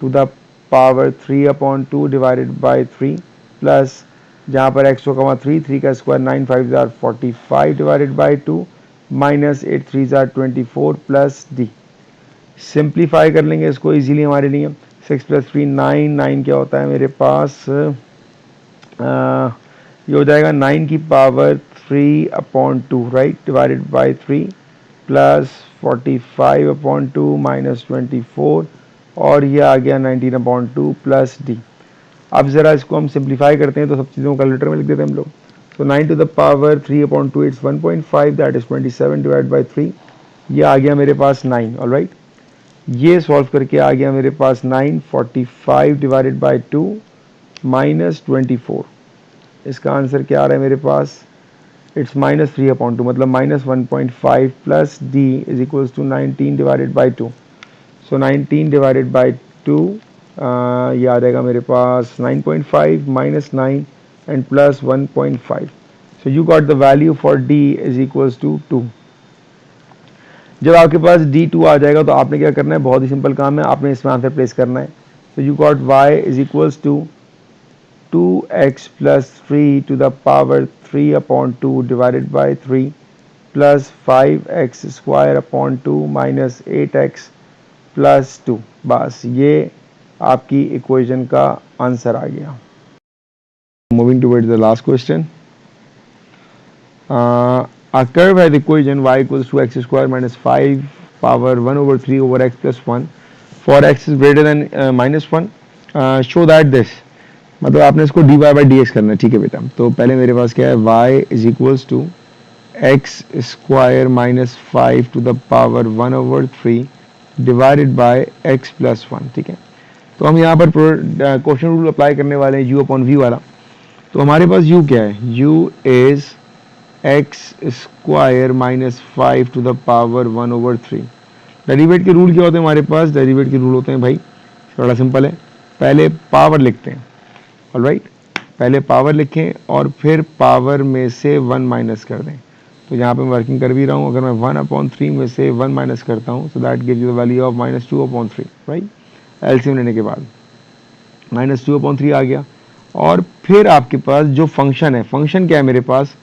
to the power 3/2 divided by 3 plus, जहाँ पर x होगा वहाँ 3 3 का square 9 5 45 divided by 2 minus 8 3 24 plus d। Simplify कर लेंगे इसको इजीली हमारे लिए, 6 प्लस 3 9, 9 क्या होता है मेरे पास, ये हो जाएगा 9 की power 3/2, right, divided by 3 plus 45/2 minus 24 और ये आ गया 19/2 प्लस डी। अब ज़रा इसको हम सिंप्लीफाई करते हैं तो सब चीज़ों को कैलकुलेटर में लिख देते हैं हम लोग। तो 9 to the power 3/2 it's 1.5, that is 27 divide by 3, ये आ गया मेरे पास 9। ऑलराइट, ये सॉल्व करके आ गया मेरे पास 9, 45 डिवाइडेड बाई 2 माइनस 24, इसका आंसर क्या आ रहा है मेरे पास, इट्स माइनस 3/2, मतलब minus 1.5 plus d is equals to 19 divided by 2। So 19 divided by 2 ये आ जाएगा मेरे पास 9.5 minus 9 and plus 1.5। So you got the value for d is equals to 2। जब आपके पास d2 आ जाएगा तो आपने क्या करना है, बहुत ही सिंपल काम है, आपने इसमें आंसर प्लेस करना है। तो you got y is equals to 2x plus 3 to the power 3/2 divided by 3 plus 5x square upon 2 minus 8x plus 2। बस ये आपकी इक्वेशन का आंसर आ गया। Moving towards the last question, a curve has equation y equals to x square minus 5 power 1 over 3 over x plus 1 for x is greater than minus 1, show that this, मतलब आपने इसको dy by dx करना है, ठीक है बेटा। तो पहले मेरे पास क्या है, y is equals to x square minus 5 to the power 1 over 3 divided by x plus 1, ठीक है। तो हम यहाँ पर क्वेश्चन रूल अप्लाई करने वाले हैं u अपॉन v वाला। तो हमारे पास u क्या है, u is x square minus 5 to the power 1 over 3। Derivate के रूल क्या होते हैं हमारे पास, डेरिवेट के रूल होते हैं भाई बड़ा सिंपल है, पहले पावर लिखते हैं, ऑलराइट, पहले पावर लिखें और फिर पावर में से 1 माइनस कर दें। तो यहाँ पे मैं वर्किंग कर भी रहा हूँ, अगर मैं 1/3 में से 1 माइनस करता हूँ so that gives you the value of -2/3, right. LCM लेने के बाद -2/3 आ गया। और फिर आपके पास जो फंक्शन है, फंक्शन क्या है मेरे पास,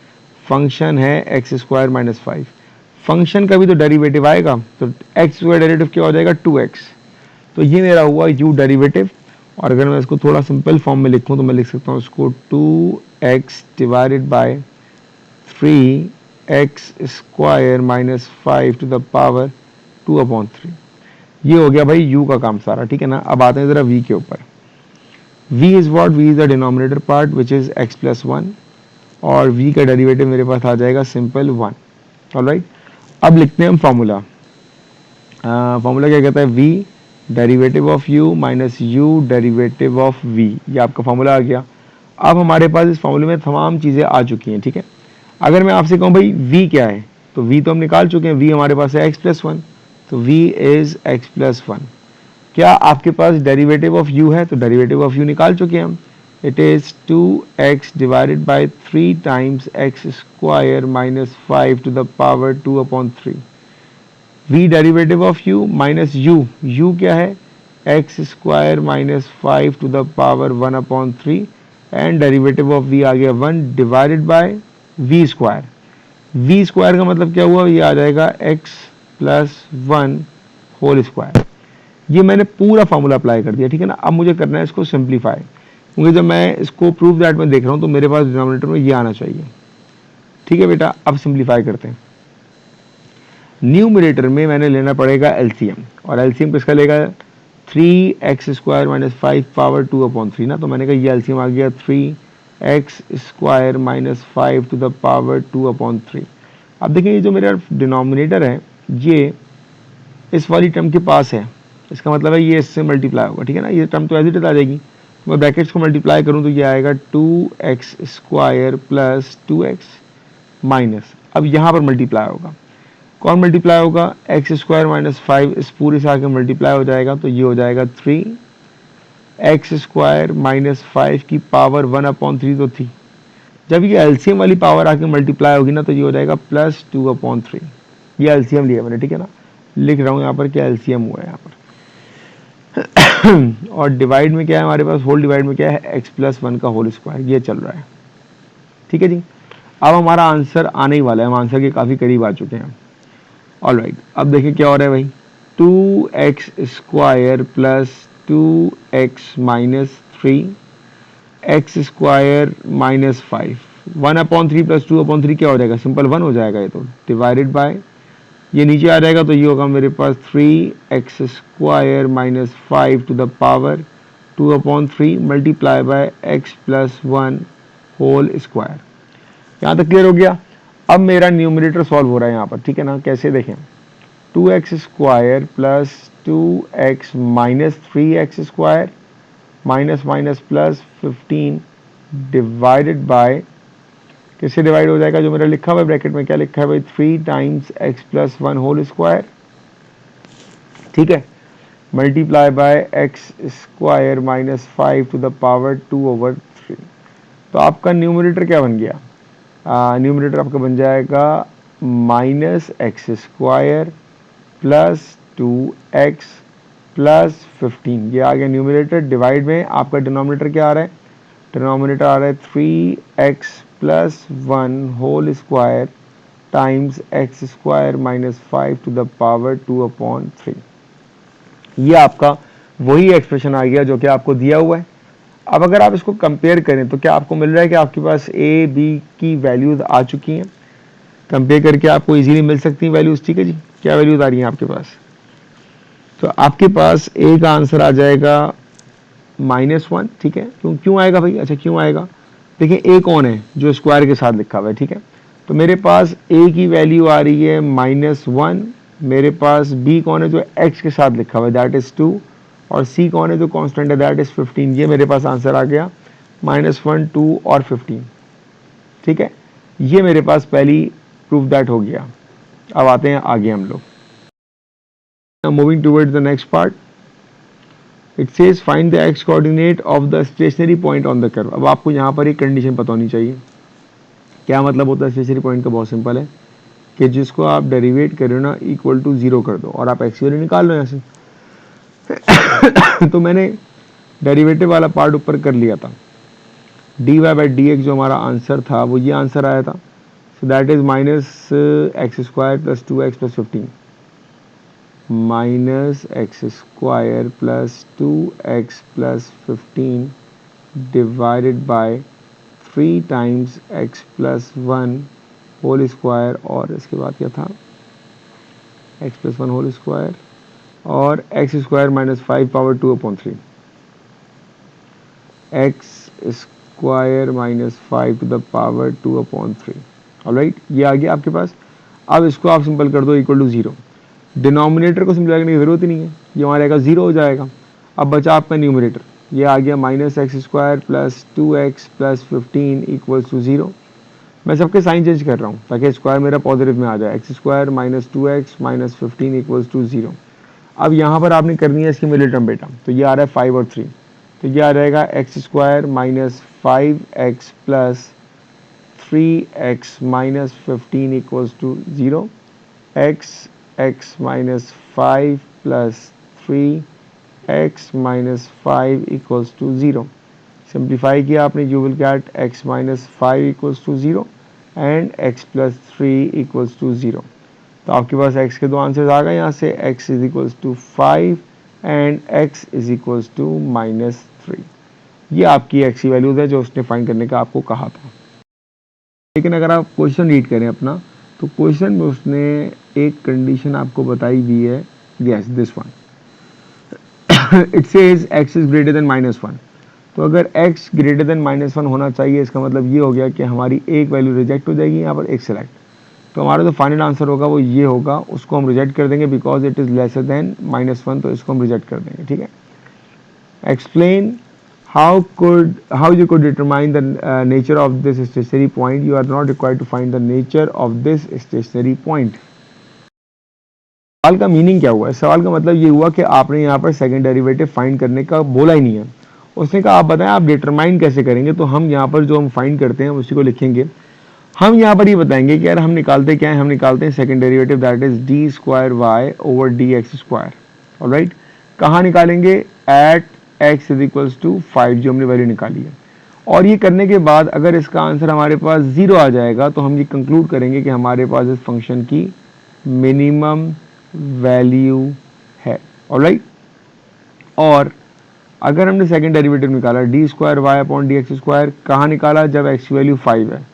फंक्शन है x² - 5। फंक्शन का भी तो डेरिवेटिव आएगा, तो x का डेरिवेटिव क्या हो जाएगा, 2x। तो ये मेरा हुआ u डेरिवेटिव। और अगर मैं इसको थोड़ा सिंपल फॉर्म में लिखूं तो मैं लिख सकता हूँ इसको 2x divided by 3x² - 5 to the power 2/3। ये हो गया भाई u का काम सारा, ठीक है ना। अब आते हैं ज़रा v के ऊपर। v is what, v is the denominator part which is x+1, और v का डेरिवेटिव मेरे पास आ जाएगा सिंपल 1। ऑलराइट, अब लिखते हैं हम फॉर्मूला। फॉर्मूला क्या कहता है, v derivative of u minus u derivative of v, ये आपका फॉर्मूला आ गया। अब हमारे पास इस फॉर्मूले में तमाम चीज़ें आ चुकी हैं, ठीक है। अगर मैं आपसे कहूँ भाई v क्या है, तो v तो हम निकाल चुके हैं, v हमारे पास है x+1, तो v इज़ x+1। क्या आपके पास डेरिवेटिव ऑफ u है, तो डेरिवेटिव ऑफ u निकाल चुके हैं हम। It is 2x divided by 3 times x² - 5 to the power 2/3। v derivative of u minus u क्या है, x² - 5 to the power 1/3, and derivative of v आ गया 1 डिवाइडेड बाय v²। v² का मतलब क्या हुआ, ये आ जाएगा x+1 होल स्क्वायर। ये मैंने पूरा फार्मूला अप्लाई कर दिया, ठीक है ना। अब मुझे करना है इसको सिंप्लीफाई, क्योंकि जब मैं इसको प्रूफ दैट में देख रहा हूँ तो मेरे पास डिनोमिनेटर में ये आना चाहिए, ठीक है बेटा। अब सिंप्लीफाई करते हैं। न्यूमरेटर में मैंने लेना पड़ेगा एलसीएम, और एलसीएम किसका लेगा, 3x² - 5 पावर 2/3 ना। तो मैंने कहा ये एलसीएम आ गया 3x² - 5 टू द पावर 2/3। अब देखिए ये जो मेरा डिनोमिनेटर है ये इस वाली टर्म के पास है, इसका मतलब है ये इससे मल्टीप्लाई होगा, ठीक है ना। ये टर्म तो एज इट इज आ जाएगी, मैं ब्रैकेट्स को मल्टीप्लाई करूँ तो ये आएगा 2x² + 2x माइनस, अब यहाँ पर मल्टीप्लाई होगा, कौन मल्टीप्लाई होगा, x² - 5 इस पूरे से आके मल्टीप्लाई हो जाएगा, तो ये हो जाएगा 3x² - 5 की पावर 1/3 तो थी। जब ये एलसीएम वाली पावर आके मल्टीप्लाई होगी ना तो ये हो जाएगा +2/3। ये एलसीएम लिया मैंने, ठीक है ना। लिख रहा हूँ यहाँ पर क्या एलसीएम हुआ है यहाँ पर। और डिवाइड में क्या है हमारे पास, होल डिवाइड में क्या है, x+1 का होल स्क्वायर, ये चल रहा है, ठीक है जी। अब हमारा आंसर आने ही वाला है, हम आंसर के काफ़ी करीब आ चुके हैं। ऑलराइट, अब देखिए क्या हो रहा है भाई, 2x² + 2x - 3 x² - 5 1/3 + 2/3 क्या हो जाएगा, सिंपल 1 हो जाएगा ये तो, डिवाइडेड बाय ये नीचे आ जाएगा तो ये होगा मेरे पास 3x² - 5 to the power 2/3 multiply by x+1 whole square. यहाँ तक क्लियर हो गया। अब मेरा न्यूमरेटर सॉल्व हो रहा है यहाँ पर, ठीक है ना। कैसे देखें, 2x² + 2x - 3x² minus minus plus 15 divided bye, किससे डिवाइड हो जाएगा, जो मेरा लिखा हुआ है ब्रैकेट में क्या लिखा है भाई, 3 टाइम्स x+1 होल स्क्वायर, ठीक है, multiply by x² - 5 to the power 2/3। तो आपका न्यूमरेटर क्या बन गया, न्यूमरेटर आपका बन जाएगा -x² + 2x + 15, ये आ गया न्यूमरेटर। डिवाइड में आपका डिनोमिनेटर क्या आ रहा है, डिनोमिनेटर आ रहा है 3x+1 whole square times x² - 5 to the power 2/3। ये आपका वही एक्सप्रेशन आ गया जो कि आपको दिया हुआ है। अब अगर आप इसको कंपेयर करें तो क्या आपको मिल रहा है कि आपके पास ए बी की वैल्यूज आ चुकी हैं, कंपेयर करके आपको इजीली मिल सकती हैं वैल्यूज, ठीक है जी। क्या वैल्यूज आ रही हैं आपके पास, तो आपके पास ए का आंसर आ जाएगा -1, ठीक है। क्यों आएगा भाई, अच्छा क्यों आएगा, देखिए ए कौन है, जो स्क्वायर के साथ लिखा हुआ है, ठीक है। तो मेरे पास ए की वैल्यू आ रही है -1, मेरे पास बी कौन है, जो एक्स के साथ लिखा हुआ है दैट इज़ 2, और सी कौन है जो कांस्टेंट है दैट इज़ 15। ये मेरे पास आंसर आ गया -1, 2 और 15, ठीक है। ये मेरे पास पहली प्रूफ दैट हो गया। अब आते हैं आगे हम लोग, moving towards the next part. It says find the x coordinate of the stationary point on the curve. अब आपको यहाँ पर एक कंडीशन पता होनी चाहिए। क्या मतलब होता है स्टेशनरी पॉइंट का? बहुत सिंपल है कि जिसको आप डेरिवेट कर रहे हो ना इक्वल टू 0 कर दो और आप एक्स वैल्यू निकाल लो यहाँ से। तो मैंने डेरिवेटिव वाला पार्ट ऊपर कर लिया था। D y by d x जो हमारा आंसर था वो ये आंसर आया था। So that is minus x square plus 2x plus 15 minus x square plus 2x plus 15 divided by 3 times x plus 1 whole square और इसके बाद क्या था x प्लस 1 होल स्क्वायर और x square minus 5 power 2/3 x square minus 5 to the power 2/3। Alright, ये आ गया आपके पास। अब इसको आप सिंपल कर दो इक्वल टू 0। डिनोमिनेटर को सिंपल करने की जरूरत ही नहीं है, ये हमारे का 0 हो जाएगा। अब बचा आपका न्यूमरेटर, ये आ गया minus x square plus 2x plus 15 equals to 0। मैं सबके साइन चेंज कर रहा हूँ ताकि स्क्वायर मेरा पॉजिटिव में आ जाए। X square minus 2x minus 15 equals to 0। अब यहाँ पर आपने करनी है इसकी मिडिल टर्म बेटा, तो ये आ रहा है 5 और 3, तो ये आ जाएगा x square minus 5x plus 3x minus 15 equals to 0। x minus 5 plus 3x minus 5 equals to 0। Simplify किया आपने, you will get x minus 5 equals to 0 and x plus 3 equals to 0। तो आपके पास x के दो आंसर्स आ गए यहाँ से, x is equals to 5 and x is equals to minus 3। ये आपकी x की वैल्यूज है जो उसने फाइंड करने का आपको कहा था। लेकिन अगर आप क्वेश्चन रीड करें अपना, तो क्वेश्चन में उसने एक कंडीशन आपको बताई हुई है, yes this one. It says x is greater than -1। तो अगर x ग्रेटर देन -1 होना चाहिए, इसका मतलब ये हो गया कि हमारी एक वैल्यू रिजेक्ट हो जाएगी, यहाँ पर एक सिलेक्ट। तो हमारा जो फाइनल आंसर होगा वो ये होगा, उसको हम रिजेक्ट कर देंगे because it is lesser than -1, तो इसको हम रिजेक्ट कर देंगे। ठीक है, explain how you could determine the nature of this stationary point. You are not required to find the nature of this stationary point. सवाल का मीनिंग क्या हुआ? सवाल का मतलब ये हुआ कि आपने यहाँ पर सेकंड डेरिवेटिव फाइंड करने का बोला ही नहीं है। उसने कहा आप बताएं आप डिटरमाइन कैसे करेंगे। तो हम यहाँ पर जो हम फाइंड करते हैं उसी को लिखेंगे। हम यहाँ पर ये बताएंगे कि यार हम निकालते क्या है, हम निकालते हैं second derivative that is d square y over d x square. Alright, कहाँ निकालेंगे? At x is equals to 5 जो हमने वैल्यू निकाली है। और ये करने के बाद अगर इसका आंसर हमारे पास 0 आ जाएगा तो हम ये कंक्लूड करेंगे कि हमारे पास इस फंक्शन की मिनिमम वैल्यू है। ऑलराइट, और अगर हमने सेकंड डेरिवेटिव निकाला d square y upon d x square, कहाँ निकाला? जब x की वैल्यू 5 है।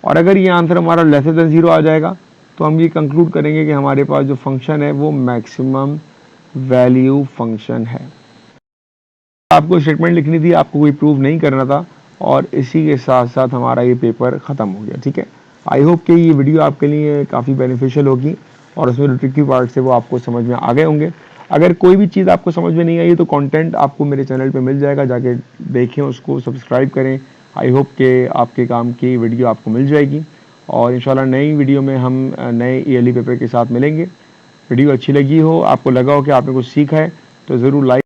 और अगर ये आंसर हमारा लेसर देन 0 आ जाएगा तो हम ये कंक्लूड करेंगे कि हमारे पास जो फंक्शन है वो मैक्सिमम वैल्यू फंक्शन है। आपको स्टेटमेंट लिखनी थी, आपको कोई प्रूव नहीं करना था, और इसी के साथ साथ हमारा ये पेपर ख़त्म हो गया। ठीक है, आई होप कि ये वीडियो आपके लिए काफ़ी बेनिफिशियल होगी और उसमें जो ट्रिकी पार्ट्स है वो आपको समझ में आ गए होंगे। अगर कोई भी चीज़ आपको समझ में नहीं आई तो कंटेंट आपको मेरे चैनल पे मिल जाएगा, जाके देखें, उसको सब्सक्राइब करें। आई होप कि आपके काम की वीडियो आपको मिल जाएगी और इंशाल्लाह नई वीडियो में हम नए ईयरली पेपर के साथ मिलेंगे। वीडियो अच्छी लगी हो, आपको लगा हो कि आपने कुछ सीखा है, तो ज़रूर लाइक